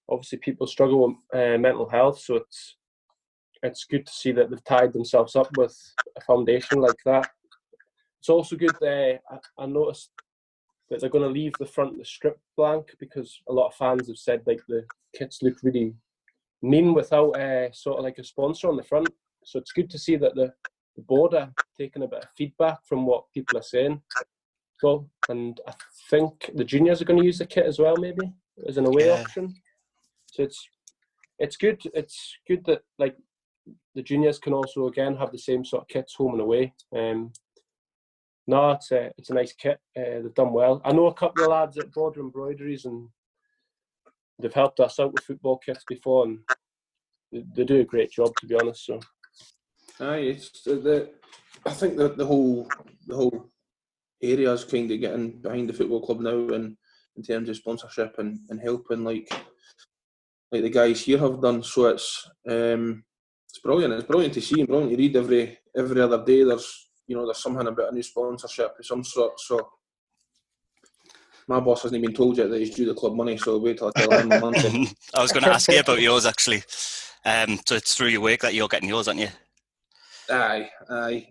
obviously people struggle with mental health, so it's good to see that they've tied themselves up with a foundation like that. It's also good. I noticed that they're going to leave the front of the strip blank, because a lot of fans have said like the kits look really mean without sort of like a sponsor on the front. So it's good to see that the board are taking a bit of feedback from what people are saying. So, and I think the juniors are going to use the kit as well, maybe as an away option. So it's good. It's good that like the juniors can also again have the same sort of kits home and away. No, it's a nice kit. They've done well. I know a couple of lads at Border Embroideries, and they've helped us out with football kits before, and they do a great job, to be honest. So, aye, I think that the whole area is kind of getting behind the football club now, and in terms of sponsorship and helping like the guys here have done. So it's brilliant. It's brilliant to see and brilliant to read every other day. There's something about a new sponsorship of some sort. So my boss hasn't even told yet that he's due the club money, so wait till I tell him on Monday. I was going to ask you about yours actually. So it's through your work that you're getting yours, aren't you? Aye.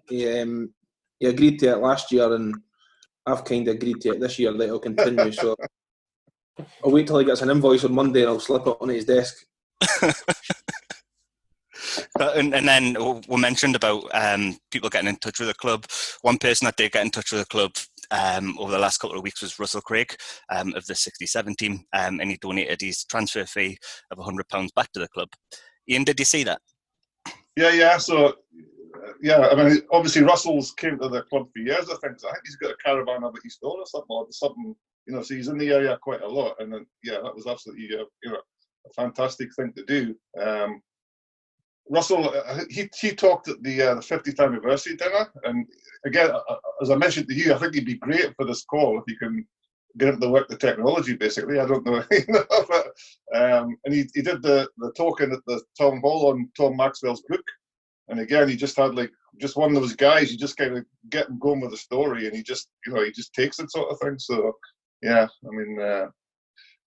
He agreed to it last year, and I've kind of agreed to it this year that it'll continue. So I'll wait till he gets an invoice on Monday and I'll slip it on his desk. And then we mentioned about people getting in touch with the club. One person that did get in touch with the club over the last couple of weeks was Russell Craig of the 67 team, and he donated his transfer fee of £100 back to the club. Ian, did you see that? Yeah. So, I mean, obviously Russell's came to the club for years, I think. So I think he's got a caravan up at East Hall or something, so he's in the area quite a lot. And then, that was absolutely, a fantastic thing to do. Russell, he talked at the 50th anniversary dinner, and again, as I mentioned to you, I think he'd be great for this call if he can get him to work the technology. Basically, I don't know, but, and he did the talking at the town hall on Tom Maxwell's book, and again, he just had just one of those guys. You just kind of get him going with the story, and he just takes it, sort of thing. So I mean.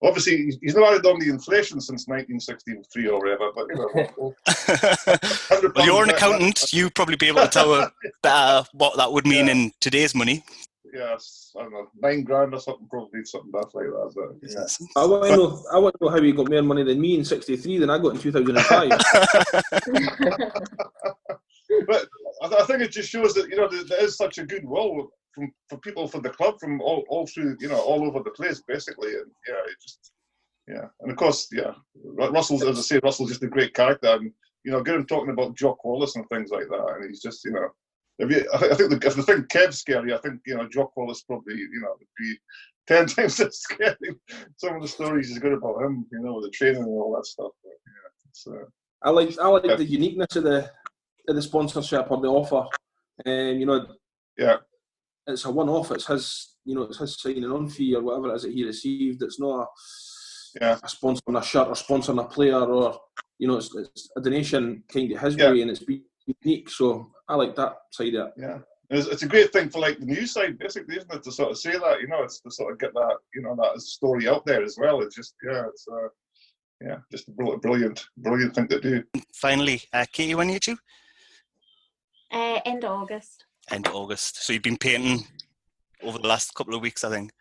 Obviously, he's not added on the inflation since 1963 or whatever, but well, you're an accountant. You'd probably be able to tell better what that would mean in today's money. Yes, I don't know, $9,000 or something, probably something like that. But, I want to know how he got more money than me in '63 than I got in 2005. But I think it just shows that there is such a goodwill for people for the club from all through all over the place basically, and yeah. And of course, yeah, Russell's, as I say, Russell's just a great character, and get him talking about Jock Wallace and things like that, and he's just, I think if the thing Kev's scary, I think Jock Wallace probably would be 10 times as scary. Some of the stories he's got about him, with the training and all that stuff. But, yeah, it's, I like the uniqueness of the sponsorship or the offer. yeah, it's a one-off. It's his, it's his signing on fee or whatever it is that he received. It's not a sponsoring a shirt or sponsoring a player, or it's a donation kind of his way, and it's been unique. So I like that side of it. Yeah, it's a great thing for like the news side, basically, isn't it? To sort of say that, it's to sort of get that, that as a story out there as well. It's just, it's just a brilliant thing to do. Finally, Katie, when are you due? End of August. End of August. So you've been painting over the last couple of weeks, I think.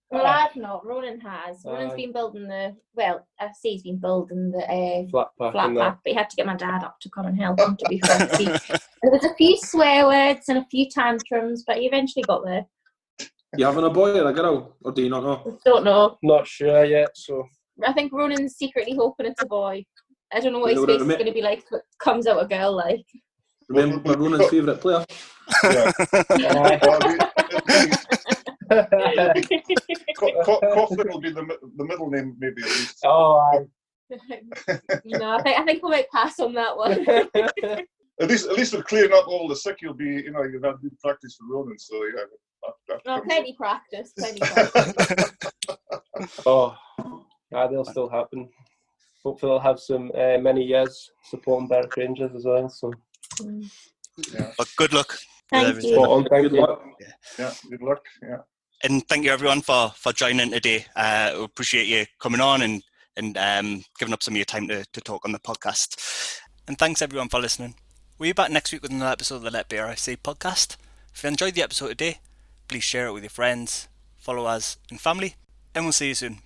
Well, I've not. Ronan has. Ronan's been building I say he's been building the flat pack, but he had to get my dad up to come and help him, to be fancy. There was a few swear words and a few tantrums, but he eventually got there. You having a boy or a girl, or do you not know? Don't know. Not sure yet, so... I think Ronan's secretly hoping it's a boy. I don't know what his face is going to be like if it comes out a girl, like. Remember Ronan's favourite player? Yeah. Coughlin will be the middle name, maybe, at least. Oh, I think we might pass on that one. At least with clearing up all the sick, you'll be, you've had good practice for Ronan, so yeah. Plenty practice. They'll still happen. Hopefully they'll have some many years supporting Berwick Rangers as well. So, yeah. But good luck. Thank you. Good luck. Yeah, good luck. Yeah. And thank you everyone for joining today. We appreciate you coming on and giving up some of your time to talk on the podcast. And thanks everyone for listening. We'll be back next week with another episode of the Let BRFC podcast. If you enjoyed the episode today, please share it with your friends, followers and family. And we'll see you soon.